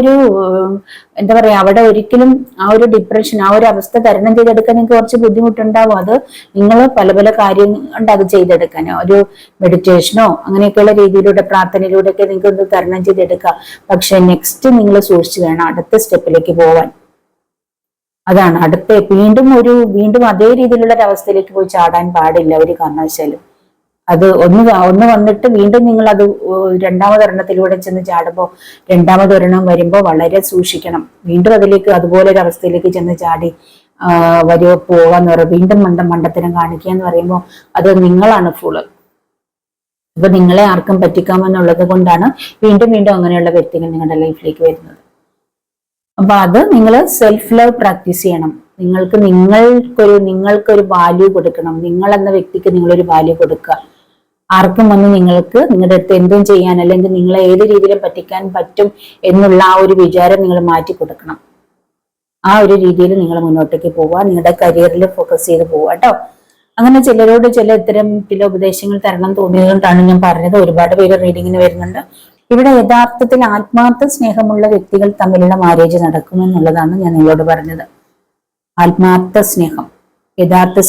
[SPEAKER 1] എന്താ പറയാ, അവിടെ ഒരിക്കലും ആ ഒരു ഡിപ്രഷൻ, ആ ഒരു അവസ്ഥ തരണം ചെയ്തെടുക്കാൻ നിങ്ങൾക്ക് കുറച്ച് ബുദ്ധിമുട്ടുണ്ടാവും. അത് നിങ്ങൾ പല പല കാര്യം ഉണ്ട് അത് ചെയ്തെടുക്കാനോ, ഒരു മെഡിറ്റേഷനോ അങ്ങനെയൊക്കെയുള്ള രീതിയിലൂടെ പ്രാർത്ഥനയിലൂടെ ഒക്കെ നിങ്ങൾക്ക് ഒന്ന് തരണം ചെയ്തെടുക്കാം. പക്ഷെ നെക്സ്റ്റ് നിങ്ങൾ സൂക്ഷിച്ചു വേണം അടുത്ത സ്റ്റെപ്പിലേക്ക് പോവാൻ. അതാണ് വീണ്ടും അതേ രീതിയിലുള്ള ഒരു അവസ്ഥയിലേക്ക് പോയി ചാടാൻ പാടില്ല ഒരു കാരണവശാലും. അത് ഒന്ന് വന്നിട്ട് വീണ്ടും നിങ്ങൾ അത് രണ്ടാമതൊരെണ്ണത്തിലൂടെ ചെന്ന് ചാടുമ്പോൾ, രണ്ടാമതൊരെണ്ണം വരുമ്പോൾ വളരെ സൂക്ഷിക്കണം. വീണ്ടും അതുപോലെ ഒരു അവസ്ഥയിലേക്ക് ചെന്ന് ചാടി പോവാന്ന് പറയുമ്പോൾ വീണ്ടും മണ്ടത്തരം കാണിക്കുക എന്ന് പറയുമ്പോൾ അത് നിങ്ങളാണ് ഫുള്ള്. അപ്പൊ നിങ്ങളെ ആർക്കും പറ്റിക്കാമെന്നുള്ളത് കൊണ്ടാണ് വീണ്ടും അങ്ങനെയുള്ള വ്യക്തികൾ നിങ്ങളുടെ ലൈഫിലേക്ക് വരുന്നത്. അപ്പൊ അത് നിങ്ങൾ സെൽഫ് ലവ് പ്രാക്ടീസ് ചെയ്യണം. നിങ്ങൾക്കൊരു വാല്യൂ കൊടുക്കണം. നിങ്ങൾ എന്ന വ്യക്തിക്ക് നിങ്ങളൊരു വാല്യൂ കൊടുക്കുക. ആർക്കും വന്ന് നിങ്ങളുടെ അടുത്ത് എന്തും ചെയ്യാൻ അല്ലെങ്കിൽ നിങ്ങളെ ഏത് രീതിയിലും പറ്റിക്കാൻ പറ്റും എന്നുള്ള ആ ഒരു വിചാരം നിങ്ങൾ മാറ്റി കൊടുക്കണം. ആ ഒരു രീതിയിൽ നിങ്ങൾ മുന്നോട്ടേക്ക് പോവുക. നിങ്ങളുടെ കരിയറിൽ ഫോക്കസ് ചെയ്ത് പോവുക കേട്ടോ. അങ്ങനെ ചിലരോട് ഇത്തരം ചില ഉപദേശങ്ങൾ തരണം തോന്നിയതുകൊണ്ടാണ് ഞാൻ പറഞ്ഞത്. ഒരുപാട് പേര് റീഡിങ്ങിന് വരുന്നുണ്ട്. ഇവിടെ യഥാർത്ഥത്തിൽ ആത്മാർത്ഥ സ്നേഹമുള്ള വ്യക്തികൾ തമ്മിലുള്ള മാരേജ് നടക്കുമെന്നുള്ളതാണ് ഞാൻ നിങ്ങളോട് പറഞ്ഞത്. ആത്മാർത്ഥ സ്നേഹം, യഥാർത്ഥ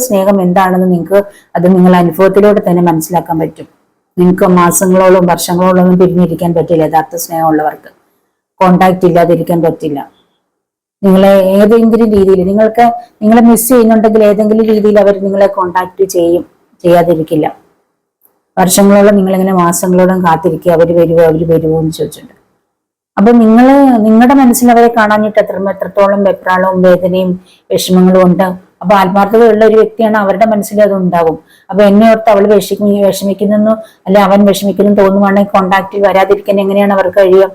[SPEAKER 1] സ്നേഹം എന്താണെന്ന് നിങ്ങൾ അനുഭവത്തിലൂടെ തന്നെ മനസ്സിലാക്കാൻ പറ്റും. നിങ്ങൾക്ക് മാസങ്ങളോളം വർഷങ്ങളോളം ഒന്നും പിരിഞ്ഞിരിക്കാൻ പറ്റില്ല. യഥാർത്ഥ സ്നേഹമുള്ളവർക്ക് കോണ്ടാക്ട് ഇല്ലാതിരിക്കാൻ പറ്റില്ല. നിങ്ങളെ ഏതെങ്കിലും രീതിയിൽ നിങ്ങളെ മിസ് ചെയ്യുന്നുണ്ടെങ്കിൽ ഏതെങ്കിലും രീതിയിൽ അവർ നിങ്ങളെ കോണ്ടാക്ട് ചെയ്യാതിരിക്കില്ല. വർഷങ്ങളോളം നിങ്ങളിങ്ങനെ മാസങ്ങളോളം കാത്തിരിക്കുക, അവര് വരുമോ എന്ന് ചോദിച്ചിട്ടുണ്ട്. അപ്പൊ നിങ്ങളുടെ മനസ്സിൽ അവരെ കാണാഞ്ഞിട്ട് എത്രത്തോളം വെപ്രാളവും വേദനയും വിഷമങ്ങളും ഉണ്ട്. അപ്പൊ ആത്മാർത്ഥതയുള്ള ഒരു വ്യക്തിയാണ്, അവരുടെ മനസ്സിൽ അത് ഉണ്ടാവും. അപ്പൊ എന്നെ ഓർത്ത് അവൾ വിഷമിക്കുന്നു അല്ലെ അവൻ വിഷമിക്കുന്നു തോന്നുവാണെങ്കിൽ കോണ്ടാക്റ്റിൽ വരാതിരിക്കാൻ എങ്ങനെയാണ് അവർക്ക് കഴിയുക?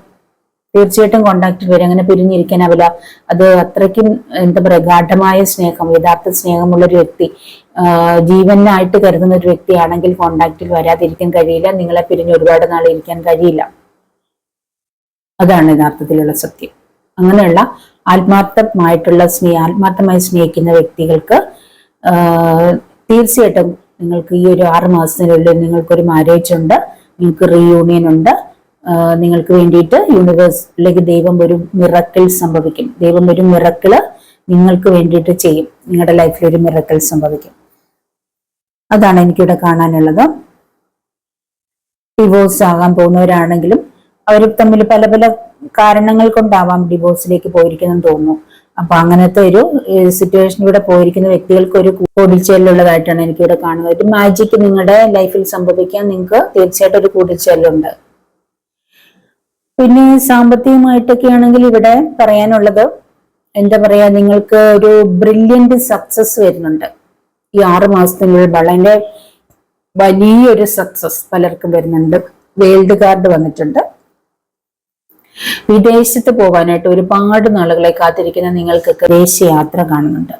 [SPEAKER 1] തീർച്ചയായിട്ടും കോണ്ടാക്റ്റിൽ വരും. അങ്ങനെ പിരിഞ്ഞിരിക്കാനാവില്ല. അത് അത്രയ്ക്കും എന്താ പറയാ ഗാഢമായ സ്നേഹം, യഥാർത്ഥ സ്നേഹമുള്ള ഒരു വ്യക്തി, ജീവനായിട്ട് കരുതുന്ന ഒരു വ്യക്തിയാണെങ്കിൽ കോണ്ടാക്റ്റിൽ വരാതിരിക്കാൻ കഴിയില്ല. നിങ്ങളെ പിരിഞ്ഞ് ഒരുപാട് നാൾ ഇരിക്കാൻ കഴിയില്ല. അതാണ് യഥാർത്ഥത്തിലുള്ള സത്യം. അങ്ങനെയുള്ള ആത്മാർത്ഥമായി സ്നേഹിക്കുന്ന വ്യക്തികൾക്ക് തീർച്ചയായിട്ടും നിങ്ങൾക്ക് ഈ ഒരു 6 മാസത്തിനുള്ളിൽ നിങ്ങൾക്കൊരു മാരേജ് ഉണ്ട്, നിങ്ങൾക്ക് റീയൂണിയൻ ഉണ്ട്. നിങ്ങൾക്ക് വേണ്ടിയിട്ട് യൂണിവേഴ്സിലേക്ക് ദൈവം ഒരു മിറക്കിൾ സംഭവിക്കും. ദൈവം ഒരു മിറക്കിള് നിങ്ങൾക്ക് വേണ്ടിയിട്ട് ചെയ്യും. നിങ്ങളുടെ ലൈഫിൽ ഒരു മിറക്കിൾ സംഭവിക്കും. അതാണ് എനിക്കിവിടെ കാണാനുള്ളത്. ഡിവോഴ്സ് ആകാൻ പോകുന്നവരാണെങ്കിലും അവർ തമ്മിൽ പല പല കാരണങ്ങൾ കൊണ്ടാവാം ഡിവോഴ്സിലേക്ക് പോയിരിക്കുന്നെന്ന് തോന്നുന്നു. അപ്പൊ അങ്ങനത്തെ ഒരു സിറ്റുവേഷനിലൂടെ പോയിരിക്കുന്ന വ്യക്തികൾക്ക് ഒരു കൂടിച്ചേരലുള്ളതായിട്ടാണ് എനിക്കിവിടെ കാണുന്നത്. ഒരു മാജിക് നിങ്ങളുടെ ലൈഫിൽ സംഭവിക്കാൻ നിങ്ങൾക്ക് തീർച്ചയായിട്ടും ഒരു കൂടിച്ചേരലുണ്ട്. പിന്നെ സാമ്പത്തികമായിട്ടൊക്കെ ആണെങ്കിൽ ഇവിടെ പറയാനുള്ളത്, എന്താ പറയാ, നിങ്ങൾക്ക് ഒരു ബ്രില്യന്റ് സക്സസ് വരുന്നുണ്ട് ഈ 6 മാസത്തിനുള്ളിൽ. വളരെ വലിയൊരു സക്സസ് പലർക്കും വരുന്നുണ്ട്. വേൾഡ് കാർഡ് വന്നിട്ടുണ്ട്. വിദേശത്ത് പോകാനായിട്ട് ഒരുപാട് നാളുകളെ കാത്തിരിക്കുന്ന നിങ്ങൾക്കൊക്കെ വിദേശ യാത്ര കാണുന്നുണ്ട്.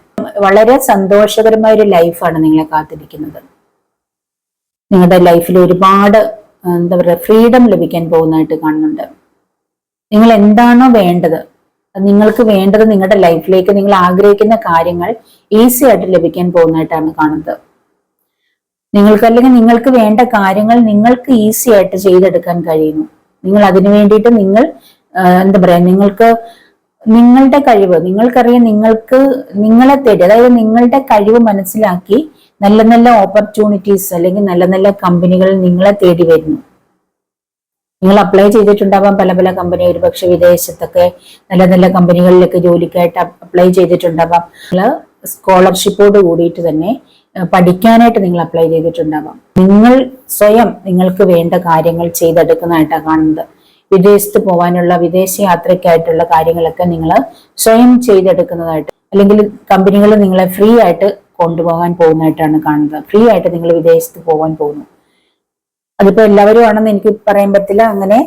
[SPEAKER 1] വളരെ സന്തോഷകരമായ ഒരു ലൈഫാണ് നിങ്ങളെ കാത്തിരിക്കുന്നത്. നിങ്ങളുടെ ലൈഫിൽ ഒരുപാട് എന്താ പറയുക ഫ്രീഡം ലഭിക്കാൻ പോകുന്നതായിട്ട് കാണുന്നുണ്ട്. നിങ്ങൾ എന്താണോ വേണ്ടത്, നിങ്ങൾക്ക് വേണ്ടത് നിങ്ങളുടെ ലൈഫിലേക്ക് നിങ്ങൾ ആഗ്രഹിക്കുന്ന കാര്യങ്ങൾ ഈസി ആയിട്ട് ലഭിക്കാൻ പോകുന്നതായിട്ടാണ് കാണുന്നത്. നിങ്ങൾക്ക് അല്ലെങ്കിൽ നിങ്ങൾക്ക് വേണ്ട കാര്യങ്ങൾ നിങ്ങൾക്ക് ഈസി ആയിട്ട് ചെയ്തെടുക്കാൻ കഴിയുന്നു. നിങ്ങൾ അതിനു വേണ്ടിയിട്ട് നിങ്ങൾ എന്താ പറയാ, നിങ്ങൾക്ക് നിങ്ങളുടെ കഴിവ് നിങ്ങൾക്കറിയാം, നിങ്ങളെ തേടി, അതായത് നിങ്ങളുടെ കഴിവ് മനസ്സിലാക്കി നല്ല നല്ല ഓപ്പർച്യൂണിറ്റീസ് അല്ലെങ്കിൽ നല്ല നല്ല കമ്പനികൾ നിങ്ങളെ തേടി വരുന്നു. നിങ്ങൾ അപ്ലൈ ചെയ്തിട്ടുണ്ടാവാം പല പല കമ്പനി, ഒരുപക്ഷെ വിദേശത്തൊക്കെ നല്ല നല്ല കമ്പനികളിലൊക്കെ ജോലിക്കായിട്ട് അപ്ലൈ ചെയ്തിട്ടുണ്ടാവാം. നിങ്ങൾ സ്കോളർഷിപ്പോട് കൂടിയിട്ട് തന്നെ പഠിക്കാനായിട്ട് നിങ്ങൾ അപ്ലൈ ചെയ്തിട്ടുണ്ടാവാം. നിങ്ങൾ സ്വയം നിങ്ങൾക്ക് വേണ്ട കാര്യങ്ങൾ ചെയ്തെടുക്കുന്നതായിട്ടാണ് കാണുന്നത്. വിദേശത്ത് പോകാനുള്ള വിദേശ യാത്രയ്ക്കായിട്ടുള്ള കാര്യങ്ങളൊക്കെ നിങ്ങൾ സ്വയം ചെയ്തെടുക്കുന്നതായിട്ട്, അല്ലെങ്കിൽ കമ്പനികൾ നിങ്ങളെ ഫ്രീ ആയിട്ട് കൊണ്ടുപോകാൻ പോകുന്നതായിട്ടാണ് കാണുന്നത്. ഫ്രീ ആയിട്ട് നിങ്ങൾ വിദേശത്ത് പോകാൻ പോകുന്നു. അതിപ്പോ എല്ലാവരും ആണെന്ന് എനിക്ക് പറയാൻ പറ്റില്ല. അങ്ങനെ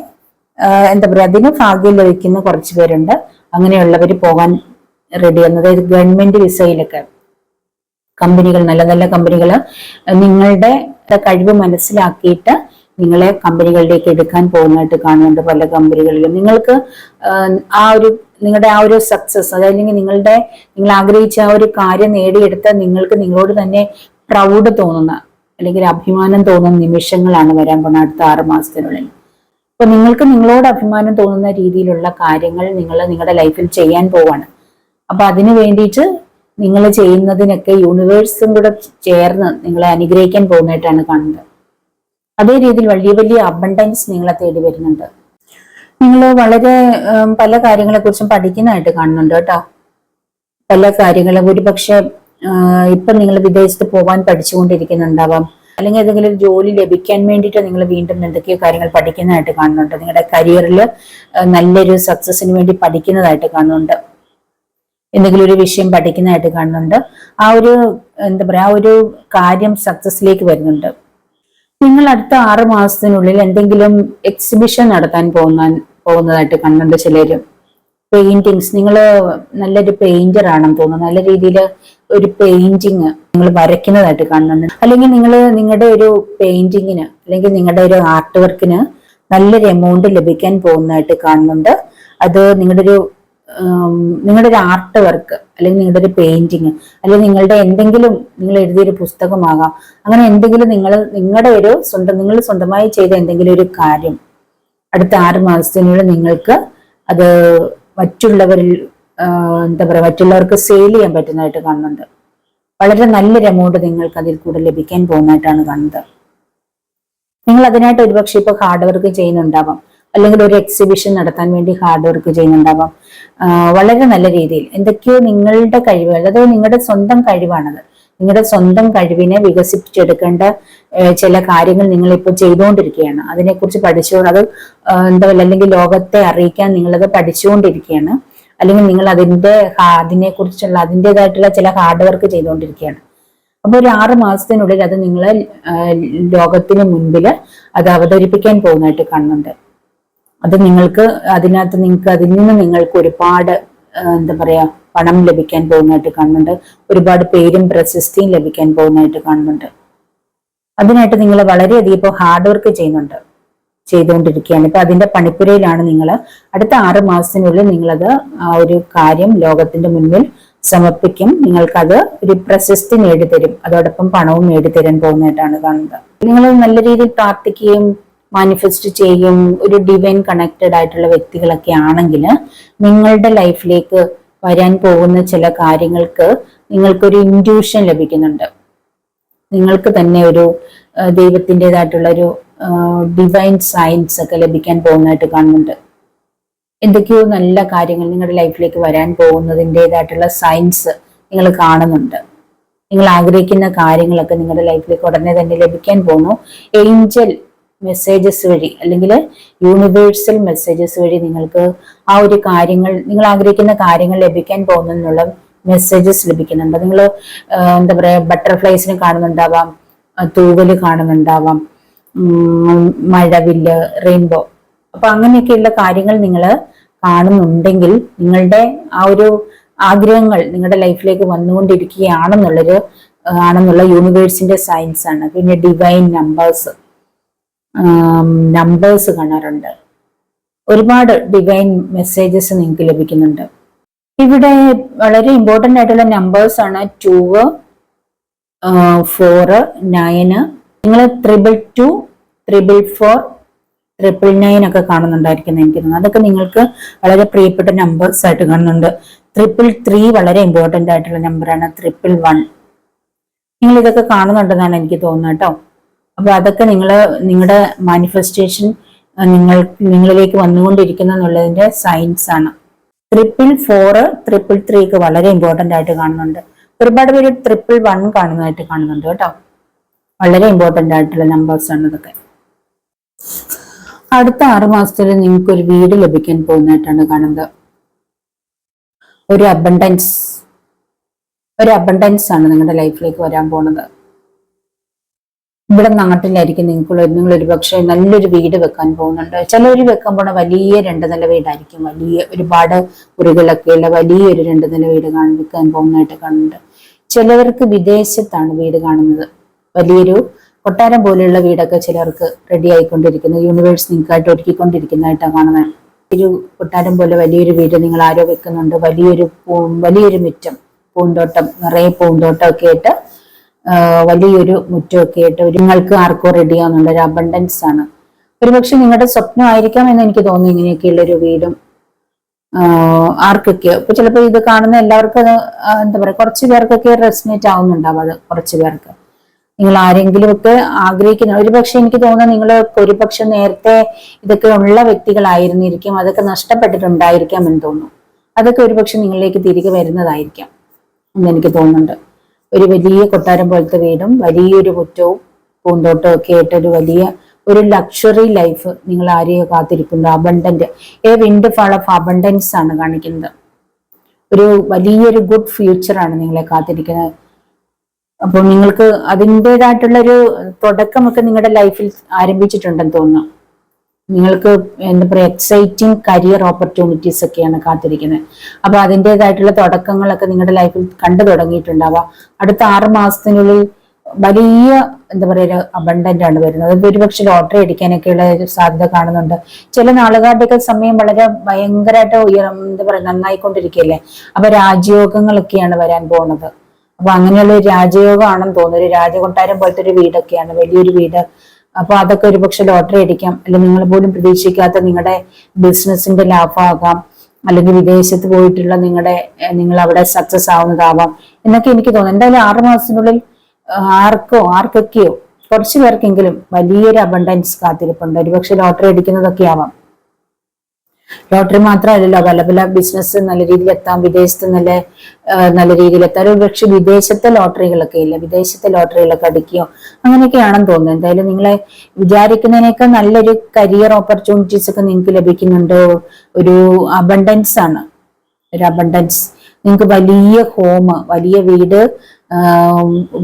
[SPEAKER 1] എന്താ പറയാ, അതിന് ഭാഗ്യം ലഭിക്കുന്ന കുറച്ച് പേരുണ്ട്. അങ്ങനെയുള്ളവർ പോകാൻ റെഡിയാണ്. അതായത് ഗവൺമെന്റ് വിസയിലൊക്കെ കമ്പനികൾ, നല്ല നല്ല കമ്പനികൾ നിങ്ങളുടെ കഴിവ് മനസ്സിലാക്കിയിട്ട് നിങ്ങളെ കമ്പനികളിലേക്ക് എടുക്കാൻ പോകുന്നതായിട്ട് കാണുന്നുണ്ട്. പല കമ്പനികളിലും നിങ്ങൾക്ക് നിങ്ങളുടെ ആ ഒരു സക്സസ്, അതായത് നിങ്ങൾ ആഗ്രഹിച്ച ആ ഒരു കാര്യം നേടിയെടുത്ത നിങ്ങൾക്ക് നിങ്ങളോട് തന്നെ പ്രൗഡ് തോന്നുന്ന അല്ലെങ്കിൽ അഭിമാനം തോന്നുന്ന നിമിഷങ്ങളാണ് വരാൻ പോകുന്ന അടുത്ത 6 മാസത്തിനുള്ളിൽ. അപ്പൊ നിങ്ങൾക്ക് നിങ്ങളോട് അഭിമാനം തോന്നുന്ന രീതിയിലുള്ള കാര്യങ്ങൾ നിങ്ങൾ നിങ്ങളുടെ ലൈഫിൽ ചെയ്യാൻ പോവാണ്. അപ്പൊ അതിനു വേണ്ടിയിട്ട് നിങ്ങൾ ചെയ്യുന്നതിനൊക്കെ യൂണിവേഴ്സും കൂടെ ചേർന്ന് നിങ്ങളെ അനുഗ്രഹിക്കാൻ പോകുന്നതായിട്ടാണ് കാണുന്നത്. അതേ രീതിയിൽ വലിയ വലിയ അബണ്ടൻസ് നിങ്ങളെ തേടി വരുന്നുണ്ട്. നിങ്ങൾ വളരെ പല കാര്യങ്ങളെ കുറിച്ചും പഠിക്കുന്നതായിട്ട് കാണുന്നുണ്ട് കേട്ടോ. പല കാര്യങ്ങളും ഒരുപക്ഷെ ഇപ്പൊ നിങ്ങൾ വിദേശത്ത് പോകാൻ പഠിച്ചുകൊണ്ടിരിക്കുന്നുണ്ടാവാം, അല്ലെങ്കിൽ ഏതെങ്കിലും ഒരു ജോലി ലഭിക്കാൻ വേണ്ടിയിട്ട് നിങ്ങൾ വീണ്ടും എന്തൊക്കെയോ കാര്യങ്ങൾ പഠിക്കുന്നതായിട്ട് കാണുന്നുണ്ട്. നിങ്ങളുടെ കരിയറിൽ നല്ലൊരു സക്സസിന് വേണ്ടി പഠിക്കുന്നതായിട്ട് കാണുന്നുണ്ട്. എന്തെങ്കിലും ഒരു വിഷയം പഠിക്കുന്നതായിട്ട് കാണുന്നുണ്ട്. ആ ഒരു എന്താ പറയാ, ആ ഒരു കാര്യം സക്സസിലേക്ക് വരുന്നുണ്ട്. നിങ്ങൾ അടുത്ത 6 മാസത്തിനുള്ളിൽ എന്തെങ്കിലും എക്സിബിഷൻ നടത്താൻ പോകുന്നതായിട്ട് കാണുന്നുണ്ട്. ചിലര് പെയിന്റിങ്സ്, നിങ്ങൾ നല്ലൊരു പെയിന്റർ ആണെന്ന് തോന്നുന്നു. നല്ല രീതിയിൽ ഒരു പെയിന്റിങ് നിങ്ങൾ വരയ്ക്കുന്നതായിട്ട് കാണുന്നുണ്ട്. അല്ലെങ്കിൽ നിങ്ങൾ നിങ്ങളുടെ ഒരു പെയിന്റിങ്ങിന് അല്ലെങ്കിൽ നിങ്ങളുടെ ഒരു ആർട്ട് വർക്കിന് നല്ലൊരു എമൗണ്ട് ലഭിക്കാൻ പോകുന്നതായിട്ട് കാണുന്നുണ്ട്. അത് നിങ്ങളുടെ ഒരു ആർട്ട് വർക്ക് അല്ലെങ്കിൽ നിങ്ങളുടെ ഒരു പെയിന്റിങ് അല്ലെങ്കിൽ നിങ്ങളുടെ എന്തെങ്കിലും നിങ്ങൾ എഴുതിയൊരു പുസ്തകമാകാം. അങ്ങനെ എന്തെങ്കിലും നിങ്ങൾ സ്വന്തമായി ചെയ്ത എന്തെങ്കിലും ഒരു കാര്യം അടുത്ത 6 മാസത്തിനുള്ളിൽ നിങ്ങൾക്ക് അത് മറ്റുള്ളവർക്ക് സെയിൽ ചെയ്യാൻ പറ്റുന്നതായിട്ട് കാണുന്നുണ്ട്. വളരെ നല്ലൊരു എമൗണ്ട് നിങ്ങൾക്ക് അതിൽ കൂടെ ലഭിക്കാൻ പോകുന്നതായിട്ടാണ് കാണുന്നത്. നിങ്ങൾ അതിനായിട്ട് ഒരുപക്ഷെ ഇപ്പൊ ഹാർഡ് വർക്ക് ചെയ്യുന്നുണ്ടാവാം, അല്ലെങ്കിൽ ഒരു എക്സിബിഷൻ നടത്താൻ വേണ്ടി ഹാർഡ് വർക്ക് ചെയ്യുന്നുണ്ടാവാം. വളരെ നല്ല രീതിയിൽ എന്തൊക്കെയോ നിങ്ങളുടെ കഴിവുകൾ, അതായത് നിങ്ങളുടെ സ്വന്തം കഴിവാണത്. നിങ്ങളുടെ സ്വന്തം കഴിവിനെ വികസിപ്പിച്ചെടുക്കേണ്ട ചില കാര്യങ്ങൾ നിങ്ങൾ ഇപ്പോൾ ചെയ്തുകൊണ്ടിരിക്കുകയാണ്. അതിനെക്കുറിച്ച് അത് അല്ലെങ്കിൽ ലോകത്തെ അറിയിക്കാൻ നിങ്ങളത് പഠിച്ചുകൊണ്ടിരിക്കുകയാണ്. അല്ലെങ്കിൽ നിങ്ങൾ അതിനെക്കുറിച്ചുള്ള അതിൻ്റെതായിട്ടുള്ള ചില ഹാർഡ് വർക്ക് ചെയ്തുകൊണ്ടിരിക്കുകയാണ്. അപ്പൊ ഒരു 6 മാസത്തിനുള്ളിൽ അത് നിങ്ങൾ ലോകത്തിന് മുൻപിൽ അത് അവതരിപ്പിക്കാൻ പോകുന്നതായിട്ട് കാണുന്നുണ്ട്. അത് നിങ്ങൾക്ക് അതിൽ നിന്ന് നിങ്ങൾക്ക് ഒരുപാട് എന്താ പറയാ പണം ലഭിക്കാൻ പോകുന്നതായിട്ട് കാണുന്നുണ്ട്. ഒരുപാട് പേരും പ്രശസ്തിയും ലഭിക്കാൻ പോകുന്നതായിട്ട് കാണുന്നുണ്ട്. അതിനായിട്ട് നിങ്ങൾ വളരെയധികം ഇപ്പോൾ ഹാർഡ് വർക്ക് ചെയ്തുകൊണ്ടിരിക്കുകയാണ്. ഇപ്പൊ അതിന്റെ പണിപ്പുരയിലാണ് നിങ്ങൾ. അടുത്ത 6 മാസത്തിനുള്ളിൽ നിങ്ങളത് ആ ഒരു കാര്യം ലോകത്തിന്റെ മുന്നിൽ സമർപ്പിക്കും. നിങ്ങൾക്കത് ഒരു പ്രശസ്തി നേടിത്തരും, അതോടൊപ്പം പണവും നേടിത്തരാൻ പോകുന്നതായിട്ടാണ് കാണുന്നത്. നിങ്ങൾ നല്ല രീതിയിൽ പ്രാർത്ഥിക്കുകയും മാനിഫെസ്റ്റ് ചെയ്യും ഒരു ഡിവൈൻ കണക്റ്റഡ് ആയിട്ടുള്ള വ്യക്തികളൊക്കെ ആണെങ്കിൽ നിങ്ങളുടെ ലൈഫിലേക്ക് വരാൻ പോകുന്ന ചില കാര്യങ്ങൾക്ക് നിങ്ങൾക്കൊരു ഇൻറ്റ്യൂഷൻ ലഭിക്കുന്നുണ്ട്. നിങ്ങൾക്ക് തന്നെ ഒരു ദൈവത്തിൻ്റെതായിട്ടുള്ള ഒരു ഡിവൈൻ സയൻസ് ഒക്കെ ലഭിക്കാൻ പോകുന്നതായിട്ട് കാണുന്നുണ്ട്. എന്തൊക്കെയോ നല്ല കാര്യങ്ങൾ നിങ്ങളുടെ ലൈഫിലേക്ക് വരാൻ പോകുന്നതിൻ്റെതായിട്ടുള്ള സയൻസ് നിങ്ങൾ കാണുന്നുണ്ട്. നിങ്ങൾ ആഗ്രഹിക്കുന്ന കാര്യങ്ങളൊക്കെ നിങ്ങളുടെ ലൈഫിലേക്ക് ഉടനെ തന്നെ ലഭിക്കാൻ പോകുന്നു. ഏഞ്ചൽ മെസ്സേജസ് വഴി അല്ലെങ്കിൽ യൂണിവേഴ്സൽ മെസ്സേജസ് വഴി നിങ്ങൾക്ക് ആ ഒരു കാര്യങ്ങൾ, നിങ്ങൾ ആഗ്രഹിക്കുന്ന കാര്യങ്ങൾ ലഭിക്കാൻ പോകുന്നുള്ള മെസ്സേജസ് ലഭിക്കുന്നുണ്ട്. നിങ്ങൾ എന്താ പറയാ, ബട്ടർഫ്ലൈസിനെ കാണുന്നുണ്ടാവാം, തൂവല് കാണുന്നുണ്ടാവാം, മഴവില്ല്, റെയിൻബോ. അപ്പൊ അങ്ങനെയൊക്കെയുള്ള കാര്യങ്ങൾ നിങ്ങൾ കാണുന്നുണ്ടെങ്കിൽ നിങ്ങളുടെ ആ ഒരു ആഗ്രഹങ്ങൾ നിങ്ങളുടെ ലൈഫിലേക്ക് വന്നുകൊണ്ടിരിക്കുകയാണെന്നുള്ള യൂണിവേഴ്സിന്റെ സയൻസ് ആണ്. പിന്നെ ഡിവൈൻ നമ്പേഴ്സ് കാണാറുണ്ട്. ഒരുപാട് ഡിവൈൻ മെസ്സേജസ് നിങ്ങൾക്ക് ലഭിക്കുന്നുണ്ട്. ഇവിടെ വളരെ ഇമ്പോർട്ടന്റ് ആയിട്ടുള്ള നമ്പേഴ്സ് ആണ് 2, 4, 9. നിങ്ങൾ 222, 444, 999 ഒക്കെ കാണുന്നുണ്ടായിരിക്കും എനിക്ക് തോന്നുന്നു. അതൊക്കെ നിങ്ങൾക്ക് വളരെ പ്രിയപ്പെട്ട നമ്പേഴ്സ് ആയിട്ട് കാണുന്നുണ്ട്. 333 വളരെ ഇമ്പോർട്ടന്റ് ആയിട്ടുള്ള നമ്പറാണ്. 111 നിങ്ങൾ ഇതൊക്കെ കാണുന്നുണ്ടെന്നാണ് എനിക്ക് തോന്നുന്നത് കേട്ടോ. അപ്പൊ അതൊക്കെ നിങ്ങളുടെ മാനിഫെസ്റ്റേഷൻ നിങ്ങളിലേക്ക് വന്നുകൊണ്ടിരിക്കുന്നു എന്നുള്ളതിന്റെ സയൻസ് ആണ്. 444, 333 ഒക്കെ വളരെ ഇമ്പോർട്ടന്റ് ആയിട്ട് കാണുന്നുണ്ട്. ഒരുപാട് പേര് 111 കാണുന്നതായിട്ട് കാണുന്നുണ്ട് കേട്ടോ. വളരെ ഇമ്പോർട്ടന്റ് ആയിട്ടുള്ള നമ്പേഴ്സ് ആണ് ഇതൊക്കെ. അടുത്ത 6 മാസത്തിൽ നിങ്ങൾക്ക് ഒരു വീട് ലഭിക്കാൻ പോകുന്നതായിട്ടാണ് കാണുന്നത്. ഒരു അബണ്ടൻസ് ആണ് നിങ്ങളുടെ ലൈഫിലേക്ക് വരാൻ പോകുന്നത്. ഇവിടെ നാട്ടിലായിരിക്കും നിങ്ങൾ ഒരു പക്ഷേ നല്ലൊരു വീട് വെക്കാൻ പോകുന്നുണ്ട്. ചിലവർ വെക്കാൻ പോണ വലിയ 2 നില വീടായിരിക്കും. വലിയ ഒരുപാട് മുറികളൊക്കെയുള്ള വലിയൊരു 2 നില വീട് വെക്കാൻ പോകുന്നതായിട്ട് കാണുന്നുണ്ട്. ചിലവർക്ക് വിദേശത്താണ് വീട് കാണുന്നത്. വലിയൊരു കൊട്ടാരം പോലെയുള്ള വീടൊക്കെ ചിലർക്ക് റെഡി ആയിക്കൊണ്ടിരിക്കുന്നു. യൂണിവേഴ്സ് നിങ്ങൾക്കായിട്ട് ഒരുക്കിക്കൊണ്ടിരിക്കുന്നതായിട്ടാണ് കാണുന്നത്. ഒരു കൊട്ടാരം പോലെ വലിയൊരു വീട് നിങ്ങൾ ആരോ വെക്കുന്നുണ്ട്. വലിയൊരു മുറ്റം, പൂന്തോട്ടം, നിറയെ പൂന്തോട്ടം ഒക്കെ ആയിട്ട്, വലിയൊരു മുറ്റമൊക്കെ ആയിട്ട് നിങ്ങൾക്ക് ആർക്കോ റെഡി ആവുന്നുണ്ട്. ഒരു അബണ്ടൻസ് ആണ്. ഒരുപക്ഷെ നിങ്ങളുടെ സ്വപ്നം ആയിരിക്കാം എന്ന് എനിക്ക് തോന്നുന്നു ഇങ്ങനെയൊക്കെയുള്ള ഒരു വീടും. ആർക്കൊക്കെയോ ഇപ്പൊ ചിലപ്പോൾ ഇത് കാണുന്ന എല്ലാവർക്കും എന്താ പറയാ, കുറച്ചു പേർക്കൊക്കെ റെസിനേറ്റ് ആവുന്നുണ്ടാവും. അത് കുറച്ചു പേർക്ക് നിങ്ങൾ ആരെങ്കിലും ഒക്കെ ആഗ്രഹിക്കുന്ന, ഒരുപക്ഷെ എനിക്ക് തോന്നുന്നു നിങ്ങൾ ഒരുപക്ഷെ നേരത്തെ ഇതൊക്കെ ഉള്ള വ്യക്തികളായിരുന്നിരിക്കും. അതൊക്കെ നഷ്ടപ്പെട്ടിട്ടുണ്ടായിരിക്കാം എന്ന് തോന്നുന്നു. അതൊക്കെ ഒരുപക്ഷെ നിങ്ങളിലേക്ക് തിരികെ വരുന്നതായിരിക്കാം എന്ന് എനിക്ക് തോന്നുന്നുണ്ട്. ഒരു വലിയ കൊട്ടാരം പോലത്തെ വീടും വലിയൊരു മുറ്റവും പൂന്തോട്ടവും ഒക്കെ ആയിട്ട് ഒരു ലക്ഷറി ലൈഫ് നിങ്ങൾ ആരെയോ കാത്തിരിക്കുന്നു. Abundant, wind fall of abundance ആണ് കാണിക്കുന്നത്. ഒരു വലിയൊരു ഗുഡ് ഫ്യൂച്ചറാണ് നിങ്ങളെ കാത്തിരിക്കുന്നത്. അപ്പോൾ നിങ്ങൾക്ക് അതിൻ്റെതായിട്ടുള്ള ഒരു തുടക്കമൊക്കെ നിങ്ങളുടെ ലൈഫിൽ ആരംഭിച്ചിട്ടുണ്ടെന്ന് തോന്നുന്നു. നിങ്ങൾക്ക് എന്താ പറയുക, എക്സൈറ്റിംഗ് കരിയർ ഓപ്പർച്യൂണിറ്റീസ് ഒക്കെയാണ് കാത്തിരിക്കുന്നത്. അപ്പൊ അതിൻ്റെതായിട്ടുള്ള തുടക്കങ്ങളൊക്കെ നിങ്ങളുടെ ലൈഫിൽ കണ്ടു തുടങ്ങിയിട്ടുണ്ടാവാം. അടുത്ത 6 മാസത്തിനുള്ളിൽ വലിയ എന്താ പറയുക അബണ്ടന്റ് ആണ് വരുന്നത്. അത് ഒരുപക്ഷെ ലോട്ടറി അടിക്കാനൊക്കെയുള്ള സാധ്യത കാണുന്നുണ്ട്. ചില നാളുകാരുടെയൊക്കെ സമയം വളരെ ഭയങ്കരമായിട്ട് എന്താ പറയുക നന്നായിക്കൊണ്ടിരിക്കുകയല്ലേ. അപ്പൊ രാജയോഗങ്ങളൊക്കെയാണ് വരാൻ പോകുന്നത്. അപ്പൊ അങ്ങനെയുള്ള ഒരു രാജയോഗമാണെന്ന് തോന്നുന്നു. ഒരു രാജകൊട്ടാരം പോലത്തെ ഒരു വീടൊക്കെയാണ്, വലിയൊരു വീട്. അപ്പൊ അതൊക്കെ ഒരുപക്ഷെ ലോട്ടറി അടിക്കാം. അല്ലെങ്കിൽ നിങ്ങൾ പോലും പ്രതീക്ഷിക്കാത്ത നിങ്ങളുടെ ബിസിനസിന്റെ ലാഭമാകാം. അല്ലെങ്കിൽ വിദേശത്ത് പോയിട്ടുള്ള നിങ്ങൾ അവിടെ സക്സസ് ആവുന്നതാവാം എന്നൊക്കെ എനിക്ക് തോന്നുന്നു. എന്തായാലും 6 മാസത്തിനുള്ളിൽ ആർക്കൊക്കെയോ കുറച്ചു പേർക്കെങ്കിലും വലിയൊരു അബണ്ടൻസ് കാത്തിരിപ്പുണ്ട്. ഒരുപക്ഷെ ലോട്ടറി അടിക്കുന്നതൊക്കെ ആവാം. ലോട്ടറി മാത്രമല്ലല്ലോ, പല പല ബിസിനസ് നല്ല രീതിയിൽ എത്താം. വിദേശത്ത് നല്ല രീതിയിൽ എത്താൻ ഒരുപക്ഷെ വിദേശത്തെ ലോട്ടറികളൊക്കെ ഇല്ല, വിദേശത്തെ ലോട്ടറികളൊക്കെ അടിക്കുകയോ അങ്ങനെയൊക്കെയാണെന്ന് തോന്നുന്നു. എന്തായാലും നിങ്ങളെ വിചാരിക്കുന്നതിനേക്കാൾ നല്ലൊരു കരിയർ ഓപ്പർച്യൂണിറ്റീസ് ഒക്കെ നിങ്ങൾക്ക് ലഭിക്കുന്നുണ്ട്. ഒരു അബണ്ടൻസ് ആണ്, ഒരു അബണ്ടൻസ്. നിങ്ങൾക്ക് വലിയ ഹോം, വലിയ വീട്,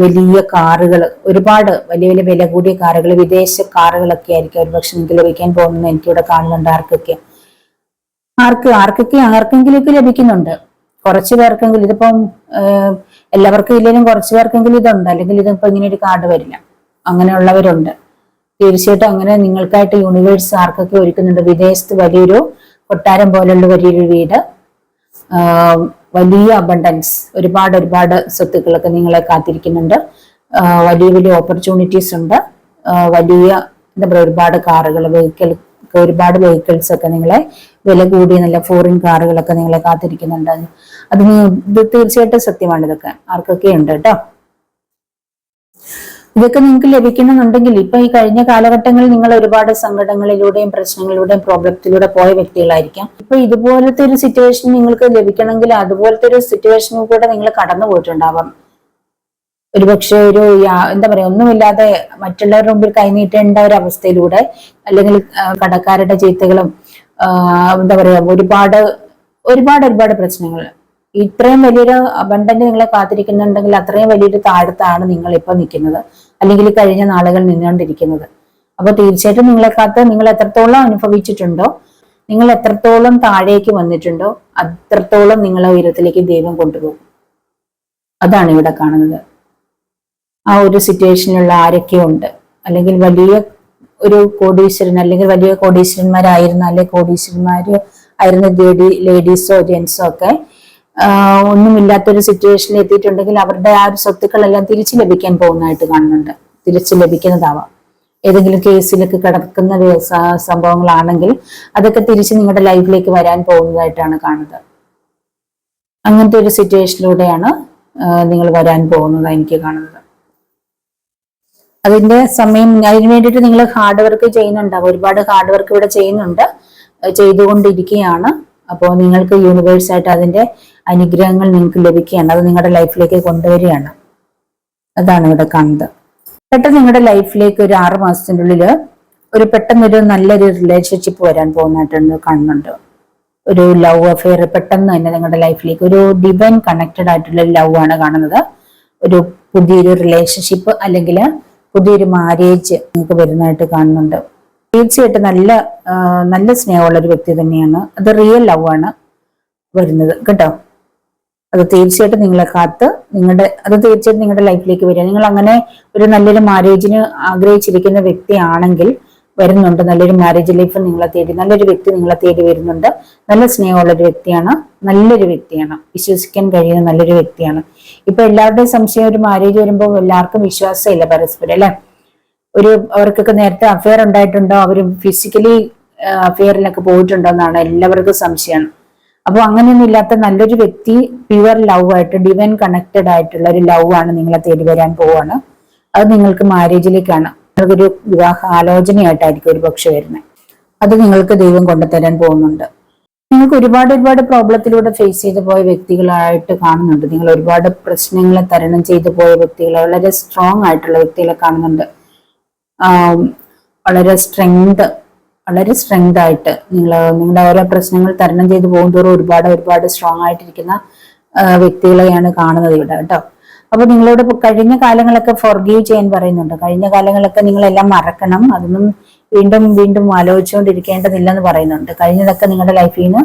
[SPEAKER 1] വലിയ കാറുകൾ, ഒരുപാട് വലിയ വലിയ വില കൂടിയ കാറുകൾ, വിദേശ കാറുകളൊക്കെ ആയിരിക്കും ഒരുപക്ഷെ നിങ്ങൾക്ക് ലഭിക്കാൻ പോകുന്നത്. എനിക്കിവിടെ കാണുന്നുണ്ട്. ആർക്കെങ്കിലും ഒക്കെ ലഭിക്കുന്നുണ്ട്. കുറച്ചു പേർക്കെങ്കിലും, ഇതിപ്പം എല്ലാവർക്കും ഇല്ലെങ്കിലും കുറച്ചു പേർക്കെങ്കിലും ഇതുണ്ട്. അല്ലെങ്കിൽ ഇതിപ്പോ ഇങ്ങനെ ഒരു കാർഡ് വരില്ല. അങ്ങനെയുള്ളവരുണ്ട് തീർച്ചയായിട്ടും. അങ്ങനെ നിങ്ങൾക്കായിട്ട് യൂണിവേഴ്സ് ആർക്കൊക്കെ ഒരുക്കുന്നുണ്ട്. വിദേശത്ത് വലിയൊരു കൊട്ടാരം പോലുള്ള വലിയൊരു വീട്, വലിയ അബണ്ടൻസ്, ഒരുപാട് സ്വത്തുക്കളൊക്കെ നിങ്ങളെ കാത്തിരിക്കുന്നുണ്ട്. വലിയ വലിയ ഓപ്പർച്യൂണിറ്റീസ് ഉണ്ട്. വലിയ എന്താ പറയുക, ഒരുപാട് കാറുകൾ, ഒരുപാട് വെഹിക്കിൾസ് ഒക്കെ നിങ്ങളെ, വില കൂടിയ നല്ല ഫോറിൻ കാറുകളൊക്കെ നിങ്ങളെ കാത്തിരിക്കുന്നുണ്ട്. ഇത് തീർച്ചയായിട്ടും സത്യമാണ്. ഇതൊക്കെ ആർക്കൊക്കെ ഉണ്ട് കേട്ടോ. ഇതൊക്കെ നിങ്ങൾക്ക് ലഭിക്കുന്നുണ്ടെങ്കിൽ, ഇപ്പൊ ഈ കഴിഞ്ഞ കാലഘട്ടങ്ങളിൽ നിങ്ങൾ ഒരുപാട് സങ്കടങ്ങളിലൂടെയും പ്രശ്നങ്ങളിലൂടെയും പ്രോബ്ലത്തിലൂടെ പോയ വ്യക്തികളായിരിക്കാം. ഇപ്പൊ ഇതുപോലത്തെ ഒരു സിറ്റുവേഷൻ നിങ്ങൾക്ക് ലഭിക്കണമെങ്കിൽ അതുപോലത്തെ ഒരു സിറ്റുവേഷനിൽ കൂടെ നിങ്ങൾ കടന്നു പോയിട്ടുണ്ടാവാം. ഒരുപക്ഷെ എന്താ പറയാ, ഒന്നുമില്ലാതെ മറ്റുള്ളവരുടെ മുമ്പിൽ കൈനീട്ടേണ്ട ഒരു അവസ്ഥയിലൂടെ, അല്ലെങ്കിൽ കടക്കാരുടെ ചീത്തകളും എന്താ പറയാ, ഒരുപാട് ഒരുപാട് ഒരുപാട് പ്രശ്നങ്ങൾ. ഇത്രയും വലിയൊരു അബണ്ടന്റ് നിങ്ങളെ കാത്തിരിക്കുന്നുണ്ടെങ്കിൽ അത്രയും വലിയൊരു താഴത്താണ് നിങ്ങൾ ഇപ്പൊ നിൽക്കുന്നത്, അല്ലെങ്കിൽ കഴിഞ്ഞ നാളുകൾ നിന്നുകൊണ്ടിരിക്കുന്നത്. അപ്പൊ തീർച്ചയായിട്ടും നിങ്ങളെ കാത്ത് നിങ്ങൾ എത്രത്തോളം അനുഭവിച്ചിട്ടുണ്ടോ, നിങ്ങൾ എത്രത്തോളം താഴേക്ക് വന്നിട്ടുണ്ടോ, അത്രത്തോളം നിങ്ങളെ ഉയരത്തിലേക്ക് ദൈവം കൊണ്ടുപോകും. അതാണ് ഇവിടെ കാണുന്നത്. ആ ഒരു സിറ്റുവേഷനിലുള്ള ആരൊക്കെ ഉണ്ട്, അല്ലെങ്കിൽ വലിയ ഒരു കോടീശ്വരൻ, അല്ലെങ്കിൽ വലിയ കോടീശ്വരന്മാരായിരുന്ന, അല്ലെങ്കിൽ കോടീശ്വരന്മാര് ആയിരുന്ന ലേഡീസോ ജെന്റ്സോ ഒക്കെ ഒന്നുമില്ലാത്തൊരു സിറ്റുവേഷനിൽ എത്തിയിട്ടുണ്ടെങ്കിൽ അവരുടെ ആ ഒരു സ്വത്തുക്കളെല്ലാം തിരിച്ചു ലഭിക്കാൻ പോകുന്നതായിട്ട് കാണുന്നുണ്ട്. തിരിച്ചു ലഭിക്കുന്നതാവാം. ഏതെങ്കിലും കേസിലൊക്കെ കിടക്കുന്ന സംഭവങ്ങളാണെങ്കിൽ അതൊക്കെ തിരിച്ച് നിങ്ങളുടെ ലൈഫിലേക്ക് വരാൻ പോകുന്നതായിട്ടാണ് കാണുന്നത്. അങ്ങനത്തെ ഒരു സിറ്റുവേഷനിലൂടെയാണ് നിങ്ങൾ വരാൻ പോകുന്നത് എനിക്ക് കാണുന്നത്. അതിന്റെ സമയം, അതിന് വേണ്ടിയിട്ട് നിങ്ങൾ ഹാർഡ് വർക്ക് ചെയ്യുന്നുണ്ടാവും. ഒരുപാട് ഹാർഡ് വർക്ക് ഇവിടെ ചെയ്യുന്നുണ്ട്, ചെയ്തുകൊണ്ടിരിക്കുകയാണ്. അപ്പോൾ നിങ്ങൾക്ക് യൂണിവേഴ്സായിട്ട് അതിന്റെ അനുഗ്രഹങ്ങൾ നിങ്ങൾക്ക് ലഭിക്കുകയാണ്. അത് നിങ്ങളുടെ ലൈഫിലേക്ക് കൊണ്ടുവരികയാണ്. അതാണ് ഇവിടെ കാണുന്നത്. പെട്ടെന്ന് നിങ്ങളുടെ ലൈഫിലേക്ക് ഒരു 6 മാസത്തിൻ്റെ ഉള്ളില് പെട്ടെന്നൊരു നല്ലൊരു റിലേഷൻഷിപ്പ് വരാൻ പോകുന്നതായിട്ടുണ്ട് കാണുന്നുണ്ട്. ഒരു ലവ് അഫെയർ പെട്ടെന്ന് തന്നെ നിങ്ങളുടെ ലൈഫിലേക്ക് ഒരു ഡിവൈൻ കണക്റ്റഡ് ആയിട്ടുള്ള ലവ് ആണ് കാണുന്നത്. ഒരു പുതിയൊരു റിലേഷൻഷിപ്പ് അല്ലെങ്കിൽ പുതിയൊരു മാരേജ് നിങ്ങൾക്ക് വരുന്നതായിട്ട് കാണുന്നുണ്ട്. തീർച്ചയായിട്ടും നല്ല സ്നേഹമുള്ള ഒരു വ്യക്തി തന്നെയാണ്. അത് റിയൽ ലവ് ആണ് വരുന്നത് കേട്ടോ. അത് തീർച്ചയായിട്ടും നിങ്ങളെ കാത്ത് തീർച്ചയായിട്ടും നിങ്ങളുടെ ലൈഫിലേക്ക് വരിക. നിങ്ങൾ അങ്ങനെ ഒരു നല്ലൊരു മാരേജിന് ആഗ്രഹിച്ചിരിക്കുന്ന വ്യക്തിയാണെങ്കിൽ വരുന്നുണ്ട്. നല്ലൊരു മാരേജ് ലൈഫ് നിങ്ങളെ തേടി, നല്ലൊരു വ്യക്തി നിങ്ങളെ തേടി വരുന്നുണ്ട്. നല്ല സ്നേഹമുള്ള ഒരു വ്യക്തിയാണ്, നല്ലൊരു വ്യക്തിയാണ്, വിശ്വസിക്കാൻ കഴിയുന്ന നല്ലൊരു വ്യക്തിയാണ്. ഇപ്പൊ എല്ലാവരുടെയും സംശയം, ഒരു മാരേജ് വരുമ്പോൾ എല്ലാവർക്കും വിശ്വാസമില്ല പരസ്പരം അല്ലെ. അവർക്കൊക്കെ നേരത്തെ അഫെയർ ഉണ്ടായിട്ടുണ്ടോ, അവർ ഫിസിക്കലി അഫെയറിലൊക്കെ പോയിട്ടുണ്ടോ എന്നാണ് എല്ലാവർക്കും സംശയമാണ്. അപ്പോൾ അങ്ങനെയൊന്നും ഇല്ലാത്ത നല്ലൊരു വ്യക്തി, പ്യുവർ ലവ് ആയിട്ട്, ഡിവൈൻ കണക്റ്റഡ് ആയിട്ടുള്ള ഒരു ലവ് ആണ് നിങ്ങളെ തേടി വരാൻ പോവാണ്. അത് നിങ്ങൾക്ക് മാരേജിലേക്കാണ്, നിങ്ങൾക്കൊരു വിവാഹ ആലോചനയായിട്ടായിരിക്കും ഒരു പക്ഷെ വരുന്നത്. അത് നിങ്ങൾക്ക് ദൈവം കൊണ്ടുതരാൻ പോകുന്നുണ്ട്. നിങ്ങൾക്ക് ഒരുപാട് പ്രോബ്ലത്തിലൂടെ ഫേസ് ചെയ്തു പോയ വ്യക്തികളായിട്ട് കാണുന്നുണ്ട്. നിങ്ങൾ ഒരുപാട് പ്രശ്നങ്ങളെ തരണം ചെയ്തു പോയ വ്യക്തികളെ, വളരെ സ്ട്രോങ് ആയിട്ടുള്ള വ്യക്തികളെ കാണുന്നുണ്ട്. വളരെ സ്ട്രെങ്ത് ആയിട്ട് നിങ്ങളുടെ ഓരോ പ്രശ്നങ്ങൾ തരണം ചെയ്ത് പോകുന്തോറും ഒരുപാട് സ്ട്രോങ് ആയിട്ടിരിക്കുന്ന വ്യക്തികളെയാണ് കാണുന്നത് ഇവിടെ കേട്ടോ. അപ്പൊ നിങ്ങളോട് കഴിഞ്ഞ കാലങ്ങളൊക്കെ ഫോർഗീവ് ചെയ്യാൻ പറയുന്നുണ്ട്. കഴിഞ്ഞ കാലങ്ങളൊക്കെ നിങ്ങളെല്ലാം മറക്കണം, അതൊന്നും വീണ്ടും ആലോചിച്ചുകൊണ്ടിരിക്കേണ്ടതില്ലെന്ന് പറയുന്നുണ്ട്. കഴിഞ്ഞതൊക്കെ നിങ്ങളുടെ ലൈഫിൽ നിന്ന്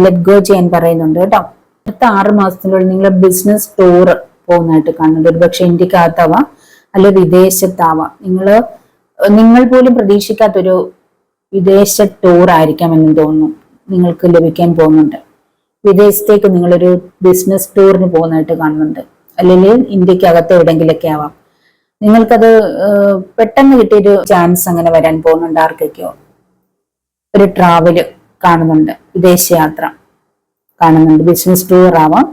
[SPEAKER 1] ലെറ്റ് ഗോ ചെയ്യാൻ പറയുന്നുണ്ട് കേട്ടോ. അടുത്ത 6 മാസത്തിനുള്ളിൽ നിങ്ങൾ ബിസിനസ് ടൂർ പോകുന്നതായിട്ട് കാണുന്നുണ്ട്. ഒരുപക്ഷെ ഇന്ത്യക്കകത്താവാം, അല്ലെ വിദേശത്താവാം. നിങ്ങൾ പോലും പ്രതീക്ഷിക്കാത്തൊരു വിദേശ ടൂർ ആയിരിക്കാം എന്ന് തോന്നുന്നു നിങ്ങൾക്ക് ലഭിക്കാൻ പോകുന്നുണ്ട്. വിദേശത്തേക്ക് നിങ്ങളൊരു ബിസിനസ് ടൂറിന് പോകുന്നതായിട്ട് കാണുന്നുണ്ട്, അല്ലെങ്കിൽ ഇന്ത്യക്കകത്ത് എവിടെയെങ്കിലൊക്കെ ആവാം. നിങ്ങൾക്കത് പെട്ടെന്ന് കിട്ടിയൊരു ചാൻസ് അങ്ങനെ വരാൻ പോകുന്നുണ്ട്. ആർക്കൊക്കെയോ ഒരു ട്രാവല് കാണുന്നുണ്ട്, വിദേശയാത്ര കാണുന്നുണ്ട്. ബിസിനസ് ടൂർ ആവാം,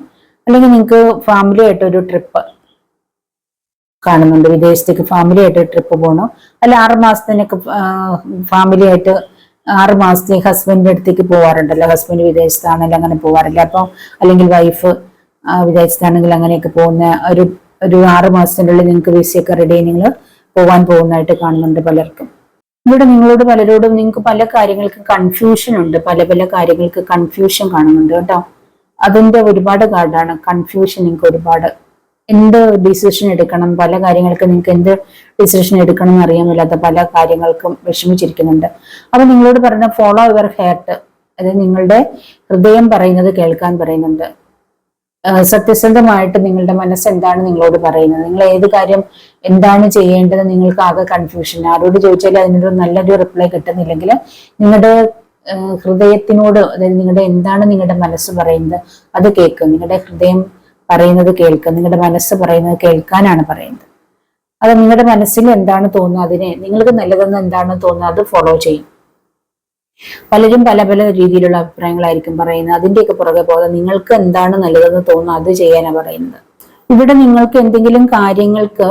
[SPEAKER 1] അല്ലെങ്കിൽ നിങ്ങൾക്ക് ഫാമിലി ആയിട്ട് ഒരു ട്രിപ്പ് കാണുന്നുണ്ട്. വിദേശത്തേക്ക് ഫാമിലി ആയിട്ട് ട്രിപ്പ് പോകണോ, അല്ല 6 മാസത്തിനൊക്കെ ഫാമിലി ആയിട്ട് 6 മാസത്തേക്ക് ഹസ്ബൻഡിന്റെ അടുത്തേക്ക് പോവാറുണ്ടല്ലോ. ഹസ്ബൻഡ് വിദേശത്താണെങ്കിൽ അങ്ങനെ പോവാറില്ല. അപ്പോൾ അല്ലെങ്കിൽ വൈഫ് വിദേശത്താണെങ്കിൽ അങ്ങനെയൊക്കെ പോകുന്ന ഒരു 6 മാസത്തിൻ്റെ ഉള്ളിൽ നിങ്ങൾക്ക് വിസയൊക്കെ റെഡി നിങ്ങൾ പോകാൻ പോകുന്നതായിട്ട് കാണുന്നുണ്ട് പലർക്കും. ഇവിടെ നിങ്ങളോട് പലരോടും നിങ്ങൾക്ക് പല കാര്യങ്ങൾക്ക് കൺഫ്യൂഷൻ ഉണ്ട്, പല കാര്യങ്ങൾക്ക് കൺഫ്യൂഷൻ കാണുന്നുണ്ട് കേട്ടോ. അതിന്റെ ഒരുപാട് കാർഡാണ് കൺഫ്യൂഷൻ. നിങ്ങൾക്ക് ഒരുപാട് എന്ത് ഡിസിഷൻ എടുക്കണം, പല കാര്യങ്ങൾക്ക് നിങ്ങൾക്ക് എന്ത് ഡിസിഷൻ എടുക്കണം എന്ന് അറിയാൻ മേലാത്ത പല കാര്യങ്ങൾക്കും വിഷമിച്ചിരിക്കുന്നുണ്ട്. അപ്പൊ നിങ്ങളോട് പറഞ്ഞ ഫോളോ യുവർ ഹാർട്ട്, അതായത് നിങ്ങളുടെ ഹൃദയം പറയുന്നത് കേൾക്കാൻ പറയുന്നുണ്ട്. സത്യസന്ധമായിട്ട് നിങ്ങളുടെ മനസ്സ് എന്താണ് നിങ്ങളോട് പറയുന്നത്, നിങ്ങൾ ഏത് കാര്യം എന്താണ് ചെയ്യേണ്ടത്, നിങ്ങൾക്ക് ആകെ കൺഫ്യൂഷൻ. ആരോട് ചോദിച്ചാലും അതിനൊരു നല്ലൊരു റിപ്ലൈ കിട്ടുന്നില്ലെങ്കിൽ നിങ്ങളുടെ ഹൃദയത്തിനോട്, അതായത് നിങ്ങളുടെ മനസ്സ് പറയുന്നത് അത് കേൾക്കുക. നിങ്ങളുടെ ഹൃദയം പറയുന്നത് കേൾക്കുക, നിങ്ങളുടെ മനസ്സ് പറയുന്നത് കേൾക്കാനാണ് പറയുന്നത്. അത് നിങ്ങളുടെ മനസ്സിൽ എന്താണ് തോന്നുന്നത്, അതിനെ നിങ്ങൾക്ക് നല്ലതെന്ന് എന്താണ് തോന്നുന്നത് അത് ഫോളോ ചെയ്യും. പലരും പല രീതിയിലുള്ള അഭിപ്രായങ്ങളായിരിക്കും പറയുന്നത്. അതിന്റെയൊക്കെ പുറകെ പോകാതെ നിങ്ങൾക്ക് എന്താണ് നല്ലതെന്ന് തോന്നുന്നത് അത് ചെയ്യാനാണ് പറയുന്നത്. ഇവിടെ നിങ്ങൾക്ക് എന്തെങ്കിലും കാര്യങ്ങൾക്ക്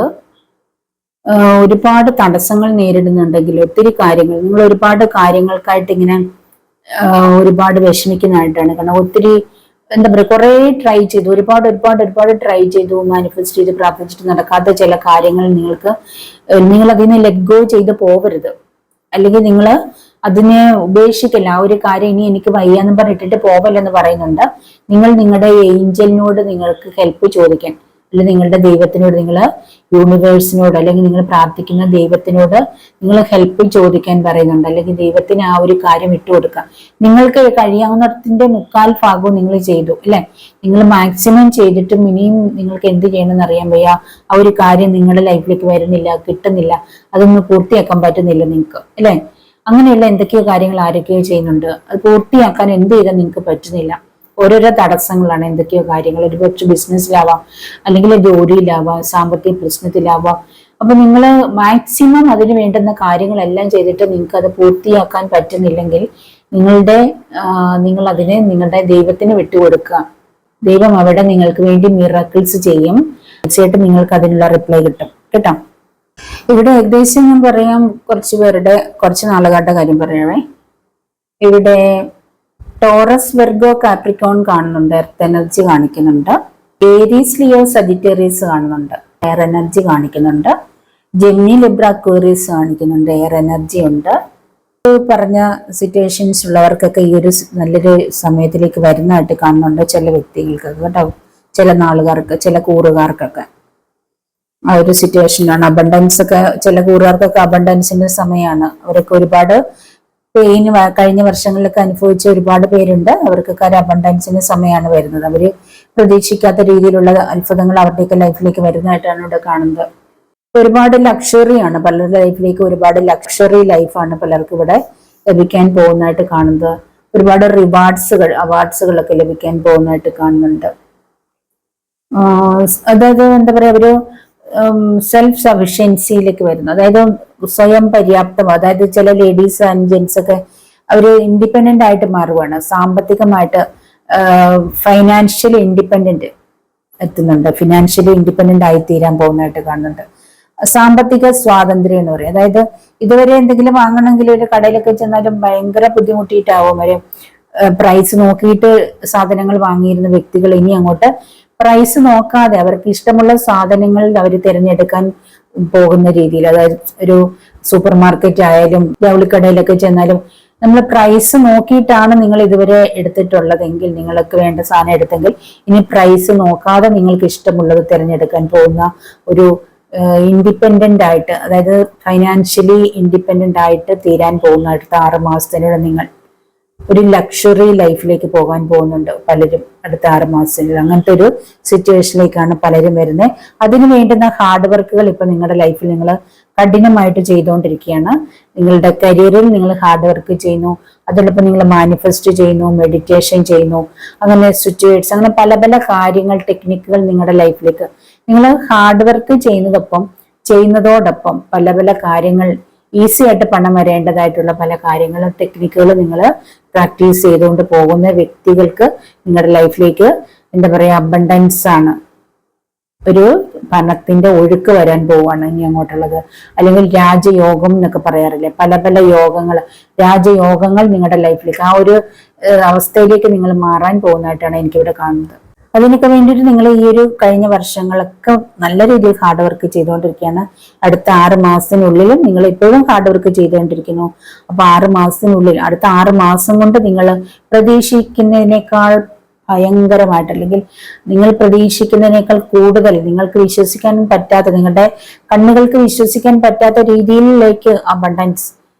[SPEAKER 1] ഒരുപാട് തടസ്സങ്ങൾ നേരിടുന്നുണ്ടെങ്കിൽ, ഒത്തിരി കാര്യങ്ങൾ നിങ്ങൾ ഒരുപാട് കാര്യങ്ങൾക്കായിട്ട് ഇങ്ങനെ ഒരുപാട് വിഷമിക്കുന്നതായിട്ടാണ്. കാരണം ഒത്തിരി എന്താ പറയുക, കുറെ ട്രൈ ചെയ്തു, ഒരുപാട് ട്രൈ ചെയ്തു, മാനിഫെസ്റ്റ് ചെയ്ത് പ്രാർത്ഥിച്ചിട്ട് നടക്കാത്ത ചില കാര്യങ്ങൾ നിങ്ങൾ അതിനെ ലെറ്റ് ഗോ ചെയ്ത് പോകരുത്. അല്ലെങ്കിൽ നിങ്ങൾ അതിനെ ഉപേക്ഷിക്കില്ല. ആ ഒരു കാര്യം ഇനി എനിക്ക് വയ്യാന്ന് പറഞ്ഞിട്ടിട്ട് പോവല്ലെന്ന് പറയുന്നുണ്ട്. നിങ്ങൾ നിങ്ങളുടെ ഏഞ്ചലിനോട് നിങ്ങൾക്ക് ഹെൽപ്പ് ചോദിക്കാൻ, അല്ലെങ്കിൽ നിങ്ങളുടെ ദൈവത്തിനോട്, നിങ്ങൾ യൂണിവേഴ്സിനോട്, അല്ലെങ്കിൽ നിങ്ങൾ പ്രാർത്ഥിക്കുന്ന ദൈവത്തിനോട് നിങ്ങൾ ഹെൽപ്പ് ചോദിക്കാൻ പറയുന്നുണ്ട്. അല്ലെങ്കിൽ ദൈവത്തിന് ആ ഒരു കാര്യം ഇട്ടുകൊടുക്കുക. നിങ്ങൾക്ക് കഴിയാവുന്നതിന്റെ 3/4 ഭാഗവും നിങ്ങൾ ചെയ്തു അല്ലെ. നിങ്ങൾ മാക്സിമം ചെയ്തിട്ടും ഇനിയും നിങ്ങൾക്ക് എന്ത് ചെയ്യണമെന്ന് അറിയാൻ വയ്യ. ആ ഒരു കാര്യം നിങ്ങളുടെ ലൈഫിലേക്ക് വരുന്നില്ല, കിട്ടുന്നില്ല, അതൊന്നും പൂർത്തിയാക്കാൻ പറ്റുന്നില്ല നിങ്ങൾക്ക് അല്ലെ. അങ്ങനെയുള്ള എന്തൊക്കെയോ കാര്യങ്ങൾ ആരൊക്കെയോ ചെയ്യുന്നുണ്ട്. അത് പൂർത്തിയാക്കാൻ എന്ത് ചെയ്താൽ നിങ്ങൾക്ക് പറ്റുന്നില്ല. ഓരോരോ തടസ്സങ്ങളാണ്, എന്തൊക്കെയോ കാര്യങ്ങൾ. ഒരു പക്ഷെ ബിസിനസ്സിലാവാം, അല്ലെങ്കിൽ ജോലിയിലാവാം, സാമ്പത്തിക പ്രശ്നത്തിലാവാം. അപ്പൊ നിങ്ങൾ മാക്സിമം അതിന് വേണ്ടുന്ന കാര്യങ്ങളെല്ലാം ചെയ്തിട്ട് നിങ്ങൾക്ക് അത് പൂർത്തിയാക്കാൻ പറ്റുന്നില്ലെങ്കിൽ നിങ്ങൾ അതിനെ നിങ്ങളുടെ ദൈവത്തിന് വിട്ടുകൊടുക്കുക. ദൈവം അവിടെ നിങ്ങൾക്ക് വേണ്ടി മിറാക്കിൾസ് ചെയ്യും. തീർച്ചയായിട്ടും നിങ്ങൾക്ക് അതിനുള്ള റിപ്ലൈ കിട്ടും കേട്ടോ. ഇവിടെ ഏകദേശം ഞാൻ പറയാം, കുറച്ച് നാളുകാരുടെ കാര്യം പറയണേ. ഇവിടെ ടോറസ്, വെർഗോ, കാപ്രിക്കോൺ കാണുന്നുണ്ട്, എർത്ത് എനർജി കാണിക്കുന്നുണ്ട്. ഏരീസ്, ലിയോ, സജിറ്റേറിയസ് കാണുന്നുണ്ട്, എയർ എനർജി കാണിക്കുന്നുണ്ട്. ജെമിനി, ലിബ്ര, അക്വേറിയസ് കാണിക്കുന്നുണ്ട്, എയർ എനർജി ഉണ്ട്. പറഞ്ഞ സിറ്റുവേഷൻസ് ഉള്ളവർക്കൊക്കെ ഈ ഒരു നല്ലൊരു സമയത്തിലേക്ക് വരുന്നതായിട്ട് കാണുന്നുണ്ട്. ചില വ്യക്തികൾക്കൊക്കെ കേട്ടോ, ചില നാളുകാർക്ക്, ചില കൂറുകാർക്കൊക്കെ ആ ഒരു സിറ്റുവേഷനിലാണ്. അബണ്ടൻസ് ഒക്കെ, ചില കൂറുകാർക്കൊക്കെ അബണ്ടൻസിന്റെ സമയമാണ്. അവരൊക്കെ ഒരുപാട് പെയിൻ കഴിഞ്ഞ വർഷങ്ങളിലൊക്കെ അനുഭവിച്ച ഒരുപാട് പേരുണ്ട്. അവർക്കൊക്കെ ഒരു അബണ്ടൻസിന്റെ സമയമാണ് വരുന്നത്. അവര് പ്രതീക്ഷിക്കാത്ത രീതിയിലുള്ള അത്ഭുതങ്ങൾ അവരുടെയൊക്കെ ലൈഫിലേക്ക് വരുന്നതായിട്ടാണ് ഇവിടെ കാണുന്നത്. ഒരുപാട് ലക്ഷറിയാണ് പലരുടെ ലൈഫിലേക്ക്, ഒരുപാട് ലക്ഷറി ലൈഫാണ് പലർക്കും ഇവിടെ ലഭിക്കാൻ പോകുന്നതായിട്ട് കാണുന്നത്. ഒരുപാട് അവാർഡ്സുകളൊക്കെ ലഭിക്കാൻ പോകുന്നതായിട്ട് കാണുന്നുണ്ട്. അതായത് എന്താ പറയാ, ഒരു സെൽഫ് സഫിഷ്യൻസിയിലേക്ക് വരുന്നു. അതായത് സ്വയം പര്യാപ്തം. അതായത് ചില ലേഡീസ് ആൻഡ് ജെന്റ്സ് ഒക്കെ അവര് ഇൻഡിപെൻഡന്റ് ആയിട്ട് മാറുകയാണ്. സാമ്പത്തികമായിട്ട് ഫൈനാൻഷ്യലി ഇൻഡിപെൻഡന്റ് എത്തുന്നുണ്ട്. ഫിനാൻഷ്യലി ഇൻഡിപെൻഡന്റ് ആയി തീരാൻ പോകുന്നതായിട്ട് കാണുന്നുണ്ട്. സാമ്പത്തിക സ്വാതന്ത്ര്യം എന്ന് പറയും. അതായത് ഇതുവരെ എന്തെങ്കിലും വാങ്ങണമെങ്കിൽ ഒരു കടയിലൊക്കെ ചെന്നാലും ഭയങ്കര ബുദ്ധിമുട്ടിയിട്ടാവും. അവര് പ്രൈസ് നോക്കിയിട്ട് സാധനങ്ങൾ വാങ്ങിയിരുന്ന വ്യക്തികൾ ഇനി അങ്ങോട്ട് പ്രൈസ് നോക്കാതെ അവർക്ക് ഇഷ്ടമുള്ള സാധനങ്ങൾ അവർ തിരഞ്ഞെടുക്കാൻ പോകുന്ന രീതിയിൽ, അതായത് ഒരു സൂപ്പർ മാർക്കറ്റ് ആയാലും ജൗളിക്കടയിലൊക്കെ ചെന്നാലും നമ്മൾ പ്രൈസ് നോക്കിയിട്ടാണ് നിങ്ങൾ ഇതുവരെ എടുത്തിട്ടുള്ളതെങ്കിൽ, നിങ്ങൾക്ക് വേണ്ട സാധനം എടുത്തെങ്കിൽ ഇനി പ്രൈസ് നോക്കാതെ നിങ്ങൾക്ക് ഇഷ്ടമുള്ളത് തിരഞ്ഞെടുക്കാൻ പോകുന്ന ഒരു ഇൻഡിപെൻഡന്റ് ആയിട്ട്, അതായത് ഫൈനാൻഷ്യലി ഇൻഡിപെൻഡന്റ് ആയിട്ട് തീരാൻ പോകുന്ന അടുത്ത 6 മാസത്തിനുള്ളിൽ നിങ്ങൾ ഒരു ലക്ഷറി ലൈഫിലേക്ക് പോകാൻ പോകുന്നുണ്ട് പലരും. അടുത്ത 6 മാസത്തിൽ അങ്ങനത്തെ ഒരു സിറ്റുവേഷനിലേക്കാണ് പലരും വരുന്നത്. അതിനു വേണ്ടുന്ന ഹാർഡ് വർക്കുകൾ ഇപ്പൊ നിങ്ങളുടെ ലൈഫിൽ നിങ്ങൾ കഠിനമായിട്ട് ചെയ്തുകൊണ്ടിരിക്കുകയാണ്. നിങ്ങളുടെ കരിയറിൽ നിങ്ങൾ ഹാർഡ് വർക്ക് ചെയ്യുന്നു, അതോടൊപ്പം നിങ്ങൾ മാനിഫെസ്റ്റ് ചെയ്യുന്നു, മെഡിറ്റേഷൻ ചെയ്യുന്നു, അങ്ങനെ സിറ്റുവേറ്റ്സ്, അങ്ങനെ പല പല കാര്യങ്ങൾ, ടെക്നിക്കുകൾ നിങ്ങളുടെ ലൈഫിലേക്ക് നിങ്ങൾ ഹാർഡ് വർക്ക് ചെയ്യുന്നതോടൊപ്പം പല പല കാര്യങ്ങൾ, ഈസി ആയിട്ട് പണം വരേണ്ടതായിട്ടുള്ള പല കാര്യങ്ങളും ടെക്നിക്കുകളും നിങ്ങൾ പ്രാക്ടീസ് ചെയ്തുകൊണ്ട് പോകുന്ന വ്യക്തികൾക്ക് നിങ്ങളുടെ ലൈഫിലേക്ക് എന്താ പറയാ, അബണ്ടൻസ് ആണ്, ഒരു പണത്തിന്റെ ഒഴുക്ക് വരാൻ പോവാണ് ഇനി അങ്ങോട്ടുള്ളത്. അല്ലെങ്കിൽ രാജയോഗം എന്നൊക്കെ പറയാറില്ലേ, പല പല രാജയോഗങ്ങൾ നിങ്ങളുടെ ലൈഫിലേക്ക്, ആ ഒരു അവസ്ഥയിലേക്ക് നിങ്ങൾ മാറാൻ പോകുന്നതായിട്ടാണ് എനിക്കിവിടെ കാണുന്നത്. അതിനൊക്കെ വേണ്ടിയിട്ട് നിങ്ങൾ ഈ ഒരു കഴിഞ്ഞ വർഷങ്ങളൊക്കെ നല്ല രീതിയിൽ ഹാർഡ് വർക്ക് ചെയ്തുകൊണ്ടിരിക്കുകയാണ്. അടുത്ത 6 മാസത്തിനുള്ളിലും നിങ്ങൾ ഇപ്പോഴും ഹാർഡ് വർക്ക് ചെയ്തുകൊണ്ടിരിക്കുന്നു. അപ്പൊ 6 മാസത്തിനുള്ളിൽ, അടുത്ത 6 മാസം കൊണ്ട് നിങ്ങൾ പ്രതീക്ഷിക്കുന്നതിനേക്കാൾ ഭയങ്കരമായിട്ട്, അല്ലെങ്കിൽ നിങ്ങൾ പ്രതീക്ഷിക്കുന്നതിനേക്കാൾ കൂടുതൽ, നിങ്ങൾക്ക് വിശ്വസിക്കാൻ പറ്റാത്ത, നിങ്ങളുടെ കണ്ണുകൾക്ക് വിശ്വസിക്കാൻ പറ്റാത്ത രീതിയിലേക്ക് അബണ്ടൻസ്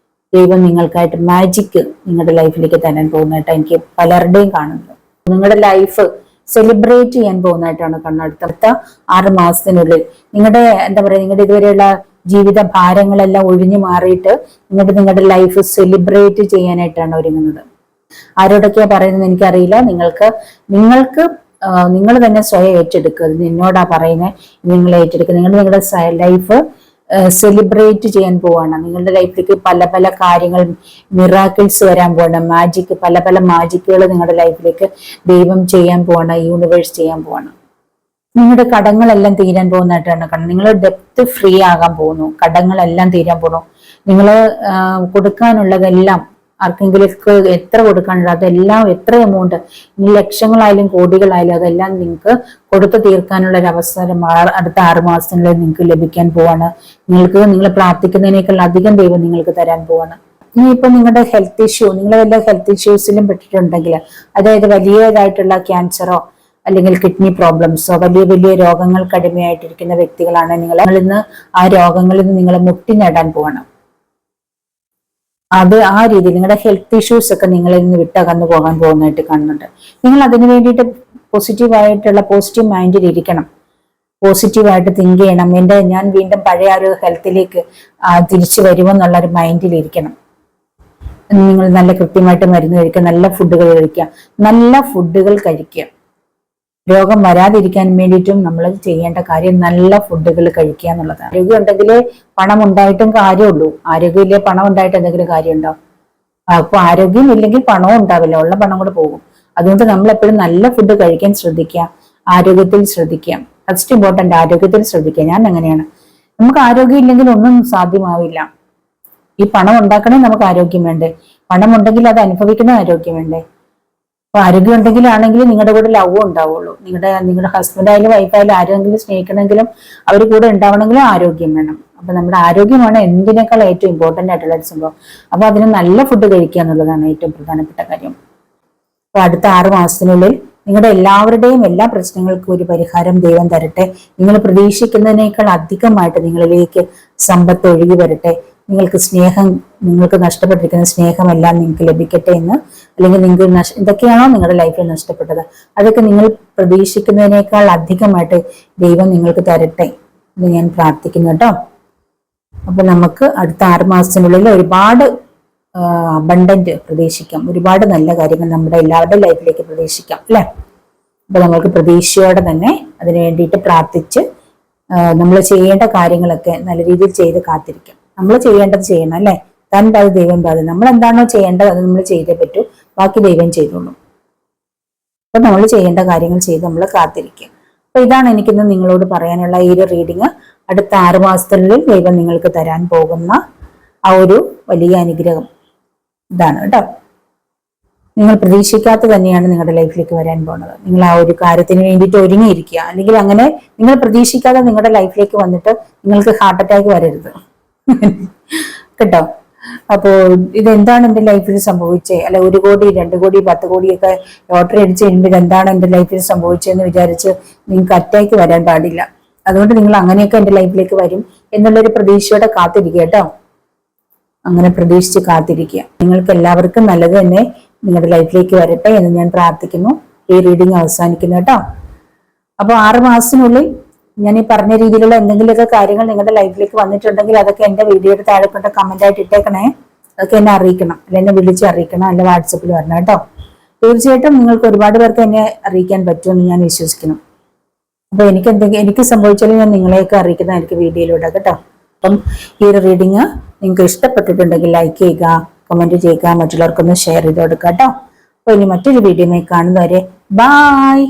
[SPEAKER 1] ദൈവം നിങ്ങൾക്കായിട്ട് മാജിക് നിങ്ങളുടെ ലൈഫിലേക്ക് തരാൻ പോകുന്നതായിട്ട് എനിക്ക് പലരുടെയും കാണുന്നത്. നിങ്ങളുടെ ലൈഫ് സെലിബ്രേറ്റ് ചെയ്യാൻ പോകുന്നതായിട്ടാണ് അടുത്ത 6 മാസത്തിനുള്ളിൽ. നിങ്ങളുടെ എന്താ പറയുക, നിങ്ങളുടെ ഇതുവരെയുള്ള ജീവിത ഭാരങ്ങളെല്ലാം ഒഴിഞ്ഞു മാറിയിട്ട് നിങ്ങളുടെ ലൈഫ് സെലിബ്രേറ്റ് ചെയ്യാനായിട്ടാണ് ഒരുങ്ങുന്നത്. ആരോടൊക്കെയാ പറയുന്നത് എനിക്കറിയില്ല. നിങ്ങൾ തന്നെ സ്വയം ഏറ്റെടുക്കുക. നിന്നോടാ പറയുന്നത്, നിങ്ങൾ ഏറ്റെടുക്കുക. നിങ്ങളുടെ ലൈഫ് സെലിബ്രേറ്റ് ചെയ്യാൻ പോവാണ്. നിങ്ങളുടെ ലൈഫിലേക്ക് പല പല കാര്യങ്ങൾ, മിറാക്കിൾസ് വരാൻ പോവാണ്, പല പല മാജിക്കുകൾ നിങ്ങളുടെ ലൈഫിലേക്ക് ദൈവം ചെയ്യാൻ പോവാണ്, യൂണിവേഴ്സ് ചെയ്യാൻ പോവാണ്. നിങ്ങളുടെ കടങ്ങളെല്ലാം തീരാൻ പോകുന്നതായിട്ടാണ് കാണുന്നത്. നിങ്ങൾ ഡെപ്ത് ഫ്രീ ആകാൻ പോകുന്നു, കടങ്ങളെല്ലാം തീരാൻ പോകുന്നു. നിങ്ങൾ കൊടുക്കാനുള്ളതെല്ലാം ആർക്കെങ്കിലൊക്കെ എത്ര കൊടുക്കാനുണ്ട് അതെല്ലാം, എത്ര എമൗണ്ട്, ഇനി ലക്ഷങ്ങളായാലും കോടികളായാലും അതെല്ലാം നിങ്ങൾക്ക് കൊടുത്തു തീർക്കാനുള്ള ഒരു അവസരം അടുത്ത 6 മാസത്തിനുള്ളിൽ നിങ്ങൾക്ക് ലഭിക്കാൻ പോവാണ്. നിങ്ങൾ പ്രാർത്ഥിക്കുന്നതിനേക്കാൾ അധികം ദൈവം നിങ്ങൾക്ക് തരാൻ പോവാണ്. ഇനിയിപ്പോ നിങ്ങളുടെ ഹെൽത്ത് ഇഷ്യൂ, നിങ്ങൾ വല്ല ഹെൽത്ത് ഇഷ്യൂസിലും പെട്ടിട്ടുണ്ടെങ്കിൽ, അതായത് വലിയതായിട്ടുള്ള ക്യാൻസറോ അല്ലെങ്കിൽ കിഡ്നി പ്രോബ്ലംസോ, വലിയ വലിയ രോഗങ്ങൾക്ക് അടിമയായിട്ടിരിക്കുന്ന വ്യക്തികളാണ് നിങ്ങളിന്ന് ആ രോഗങ്ങളിൽ നിന്ന് നിങ്ങൾ മുക്തി നേടാൻ പോവാണ്. അത് ആ രീതിയിൽ നിങ്ങളുടെ ഹെൽത്ത് ഇഷ്യൂസ് ഒക്കെ നിങ്ങളിൽ നിന്ന് വിട്ടകന്നു പോകാൻ പോകുന്നതായിട്ട് കാണുന്നുണ്ട്. നിങ്ങൾ അതിനു വേണ്ടിയിട്ട് പോസിറ്റീവ് മൈൻഡിൽ ഇരിക്കണം. പോസിറ്റീവായിട്ട് തിങ്ക് ചെയ്യണം. ഞാൻ വീണ്ടും പഴയ ഒരു ഹെൽത്തിലേക്ക് തിരിച്ചു വരുമെന്നുള്ള ഒരു മൈൻഡിൽ ഇരിക്കണം. നിങ്ങൾ നല്ല കൃത്യമായിട്ട് മരുന്ന് കഴിക്കുക, നല്ല ഫുഡുകൾ കഴിക്കുക, നല്ല ഫുഡുകൾ കഴിക്കുക. രോഗം വരാതിരിക്കാൻ വേണ്ടിയിട്ടും നമ്മൾ ചെയ്യേണ്ട കാര്യം നല്ല ഫുഡുകൾ കഴിക്കുക എന്നുള്ളതാണ്. ആരോഗ്യം ഉണ്ടെങ്കിലേ പണം ഉണ്ടായിട്ടും കാര്യമുള്ളൂ. ആരോഗ്യമില്ലേ പണം ഉണ്ടായിട്ട് എന്തെങ്കിലും കാര്യമുണ്ടോ? അപ്പൊ ആരോഗ്യം ഇല്ലെങ്കിൽ പണവും ഉണ്ടാവില്ല, ഉള്ള പണം കൂടെ പോകും. അതുകൊണ്ട് നമ്മൾ എപ്പോഴും നല്ല ഫുഡ് കഴിക്കാൻ ശ്രദ്ധിക്കുക, ആരോഗ്യത്തിൽ ശ്രദ്ധിക്കുക. ഫസ്റ്റ് ഇമ്പോർട്ടന്റ് ആരോഗ്യത്തിൽ ശ്രദ്ധിക്കുക. ഞാൻ അങ്ങനെയാണ്. നമുക്ക് ആരോഗ്യം ഇല്ലെങ്കിൽ ഒന്നും സാധ്യമാവില്ല. ഈ പണം ഉണ്ടാക്കണേ നമുക്ക് ആരോഗ്യം വേണ്ടേ? പണം ഉണ്ടെങ്കിൽ അത് അനുഭവിക്കുന്ന ആരോഗ്യം വേണ്ടേ? അപ്പൊ ആരോഗ്യം ഉണ്ടെങ്കിലാണെങ്കിൽ നിങ്ങളുടെ കൂടെ ലവ് ഉണ്ടാവുള്ളൂ. നിങ്ങളുടെ ഹസ്ബൻഡ് ആയാലും വൈഫായാലും ആരെങ്കിലും സ്നേഹിക്കണമെങ്കിലും അവർ കൂടെ ഉണ്ടാവണമെങ്കിലും ആരോഗ്യം വേണം. അപ്പൊ നമ്മുടെ ആരോഗ്യമാണ് എന്തിനേക്കാൾ ഏറ്റവും ഇമ്പോർട്ടന്റ് ആയിട്ടുള്ള ഒരു സംഭവം. അപ്പൊ അതിന് നല്ല ഫുഡ് കഴിക്കുക എന്നുള്ളതാണ് ഏറ്റവും പ്രധാനപ്പെട്ട കാര്യം. അപ്പൊ അടുത്ത 6 മാസത്തിനുള്ളിൽ നിങ്ങളുടെ എല്ലാവരുടെയും എല്ലാ പ്രശ്നങ്ങൾക്കും ഒരു പരിഹാരം ദൈവം തരട്ടെ. നിങ്ങൾ പ്രതീക്ഷിക്കുന്നതിനേക്കാൾ അധികമായിട്ട് നിങ്ങളിലേക്ക് സമ്പത്ത് ഒഴുകി വരട്ടെ. നിങ്ങൾക്ക് നഷ്ടപ്പെട്ടിരിക്കുന്ന സ്നേഹമെല്ലാം നിങ്ങൾക്ക് ലഭിക്കട്ടെ എന്ന്, അല്ലെങ്കിൽ നിങ്ങൾക്ക് എന്തൊക്കെയാണോ നിങ്ങളുടെ ലൈഫിൽ നഷ്ടപ്പെട്ടത് അതൊക്കെ നിങ്ങൾ പ്രതീക്ഷിക്കുന്നതിനേക്കാൾ അധികമായിട്ട് ദൈവം നിങ്ങൾക്ക് തരട്ടെ എന്ന് ഞാൻ പ്രാർത്ഥിക്കുന്നു കേട്ടോ. അപ്പൊ നമുക്ക് അടുത്ത 6 മാസത്തിനുള്ളിൽ ഒരുപാട് അബണ്ടന്റ് പ്രതീക്ഷിക്കാം. ഒരുപാട് നല്ല കാര്യങ്ങൾ നമ്മുടെ എല്ലാവരുടെ ലൈഫിലേക്ക് പ്രതീക്ഷിക്കാം അല്ലെ? അപ്പൊ നമ്മൾക്ക് പ്രതീക്ഷയോടെ തന്നെ അതിനു വേണ്ടിയിട്ട് പ്രാർത്ഥിച്ച് നമ്മൾ ചെയ്യേണ്ട കാര്യങ്ങളൊക്കെ നല്ല രീതിയിൽ ചെയ്ത് കാത്തിരിക്കാം. നമ്മൾ ചെയ്യേണ്ടത് ചെയ്യണം അല്ലെ? താൻ പാതി ദൈവം പാതി. നമ്മൾ എന്താണോ ചെയ്യേണ്ടത് അത് നമ്മൾ ചെയ്തേ പറ്റൂ, ബാക്കി ദൈവം ചെയ്തോളും. അപ്പൊ നമ്മൾ ചെയ്യേണ്ട കാര്യങ്ങൾ ചെയ്ത് നമ്മൾ കാത്തിരിക്കുക. അപ്പൊ ഇതാണ് എനിക്കിന്ന് നിങ്ങളോട് പറയാനുള്ള ഈ ഒരു റീഡിങ്. അടുത്ത 6 മാസത്തിനുള്ളിൽ ദൈവം നിങ്ങൾക്ക് തരാൻ പോകുന്ന ആ ഒരു വലിയ അനുഗ്രഹം ഇതാണ് കേട്ടോ. നിങ്ങൾ പ്രതീക്ഷിക്കാത്ത തന്നെയാണ് നിങ്ങളുടെ ലൈഫിലേക്ക് വരാൻ പോകുന്നത്. നിങ്ങൾ ആ ഒരു കാര്യത്തിന് വേണ്ടിയിട്ട് ഒരുങ്ങിയിരിക്കുക. അല്ലെങ്കിൽ അങ്ങനെ നിങ്ങൾ പ്രതീക്ഷിക്കാതെ നിങ്ങളുടെ ലൈഫിലേക്ക് വന്നിട്ട് നിങ്ങൾക്ക് ഹാർട്ട് അറ്റാക്ക് വരരുത് കേട്ടോ. അപ്പോ ഇതെന്താണ് എന്റെ ലൈഫിൽ സംഭവിച്ചേ, അല്ല 1 കോടി 2 കോടി 10 കോടിയൊക്കെ ലോട്ടറി അടിച്ച് കഴിയുമ്പോൾ എന്താണ് എന്റെ ലൈഫിൽ സംഭവിച്ചതെന്ന് വിചാരിച്ച് നിങ്ങൾക്ക് അറ്റാക്ക് വരാൻ പാടില്ല. അതുകൊണ്ട് നിങ്ങൾ അങ്ങനെയൊക്കെ എന്റെ ലൈഫിലേക്ക് വരും എന്നുള്ളൊരു പ്രതീക്ഷയോടെ കാത്തിരിക്കുക കേട്ടോ. അങ്ങനെ പ്രതീക്ഷിച്ച് കാത്തിരിക്കുക. നിങ്ങൾക്ക് എല്ലാവർക്കും നല്ലത് തന്നെ നിങ്ങളുടെ ലൈഫിലേക്ക് വരട്ടെ എന്ന് ഞാൻ പ്രാർത്ഥിക്കുന്നു. ഈ റീഡിങ് അവസാനിക്കുന്നു കേട്ടോ. അപ്പൊ 6 മാസത്തിനുള്ളിൽ ഞാൻ ഈ പറഞ്ഞ രീതിയിലുള്ള എന്തെങ്കിലുമൊക്കെ കാര്യങ്ങൾ നിങ്ങളുടെ ലൈഫിലേക്ക് വന്നിട്ടുണ്ടെങ്കിൽ അതൊക്കെ എന്റെ വീഡിയോയുടെ താഴെ കൊണ്ട് കമന്റ് ആയിട്ട് ഇട്ടേക്കണേ. അതൊക്കെ എന്നെ അറിയിക്കണം, അല്ല എന്നെ വിളിച്ച് അറിയിക്കണം, അല്ല വാട്സപ്പിൽ വരണം കേട്ടോ. തീർച്ചയായിട്ടും നിങ്ങൾക്ക് ഒരുപാട് പേർക്ക് എന്നെ അറിയിക്കാൻ പറ്റുമെന്ന് ഞാൻ വിശ്വസിക്കുന്നു. അപ്പൊ എനിക്ക് സംഭവിച്ചാലും ഞാൻ നിങ്ങളെയൊക്കെ അറിയിക്കുന്നതായിരിക്കും വീഡിയോയിലൂടെ കേട്ടോ. അപ്പം ഈ ഒരു റീഡിങ് നിങ്ങൾക്ക് ഇഷ്ടപ്പെട്ടിട്ടുണ്ടെങ്കിൽ ലൈക്ക് ചെയ്യുക, കമന്റ് ചെയ്യുക, മറ്റുള്ളവർക്കൊന്ന് ഷെയർ ചെയ്ത് കൊടുക്കുക കേട്ടോ. അപ്പൊ ഇനി മറ്റൊരു വീഡിയോയിൽ കാണുന്നവരെ ബായ്.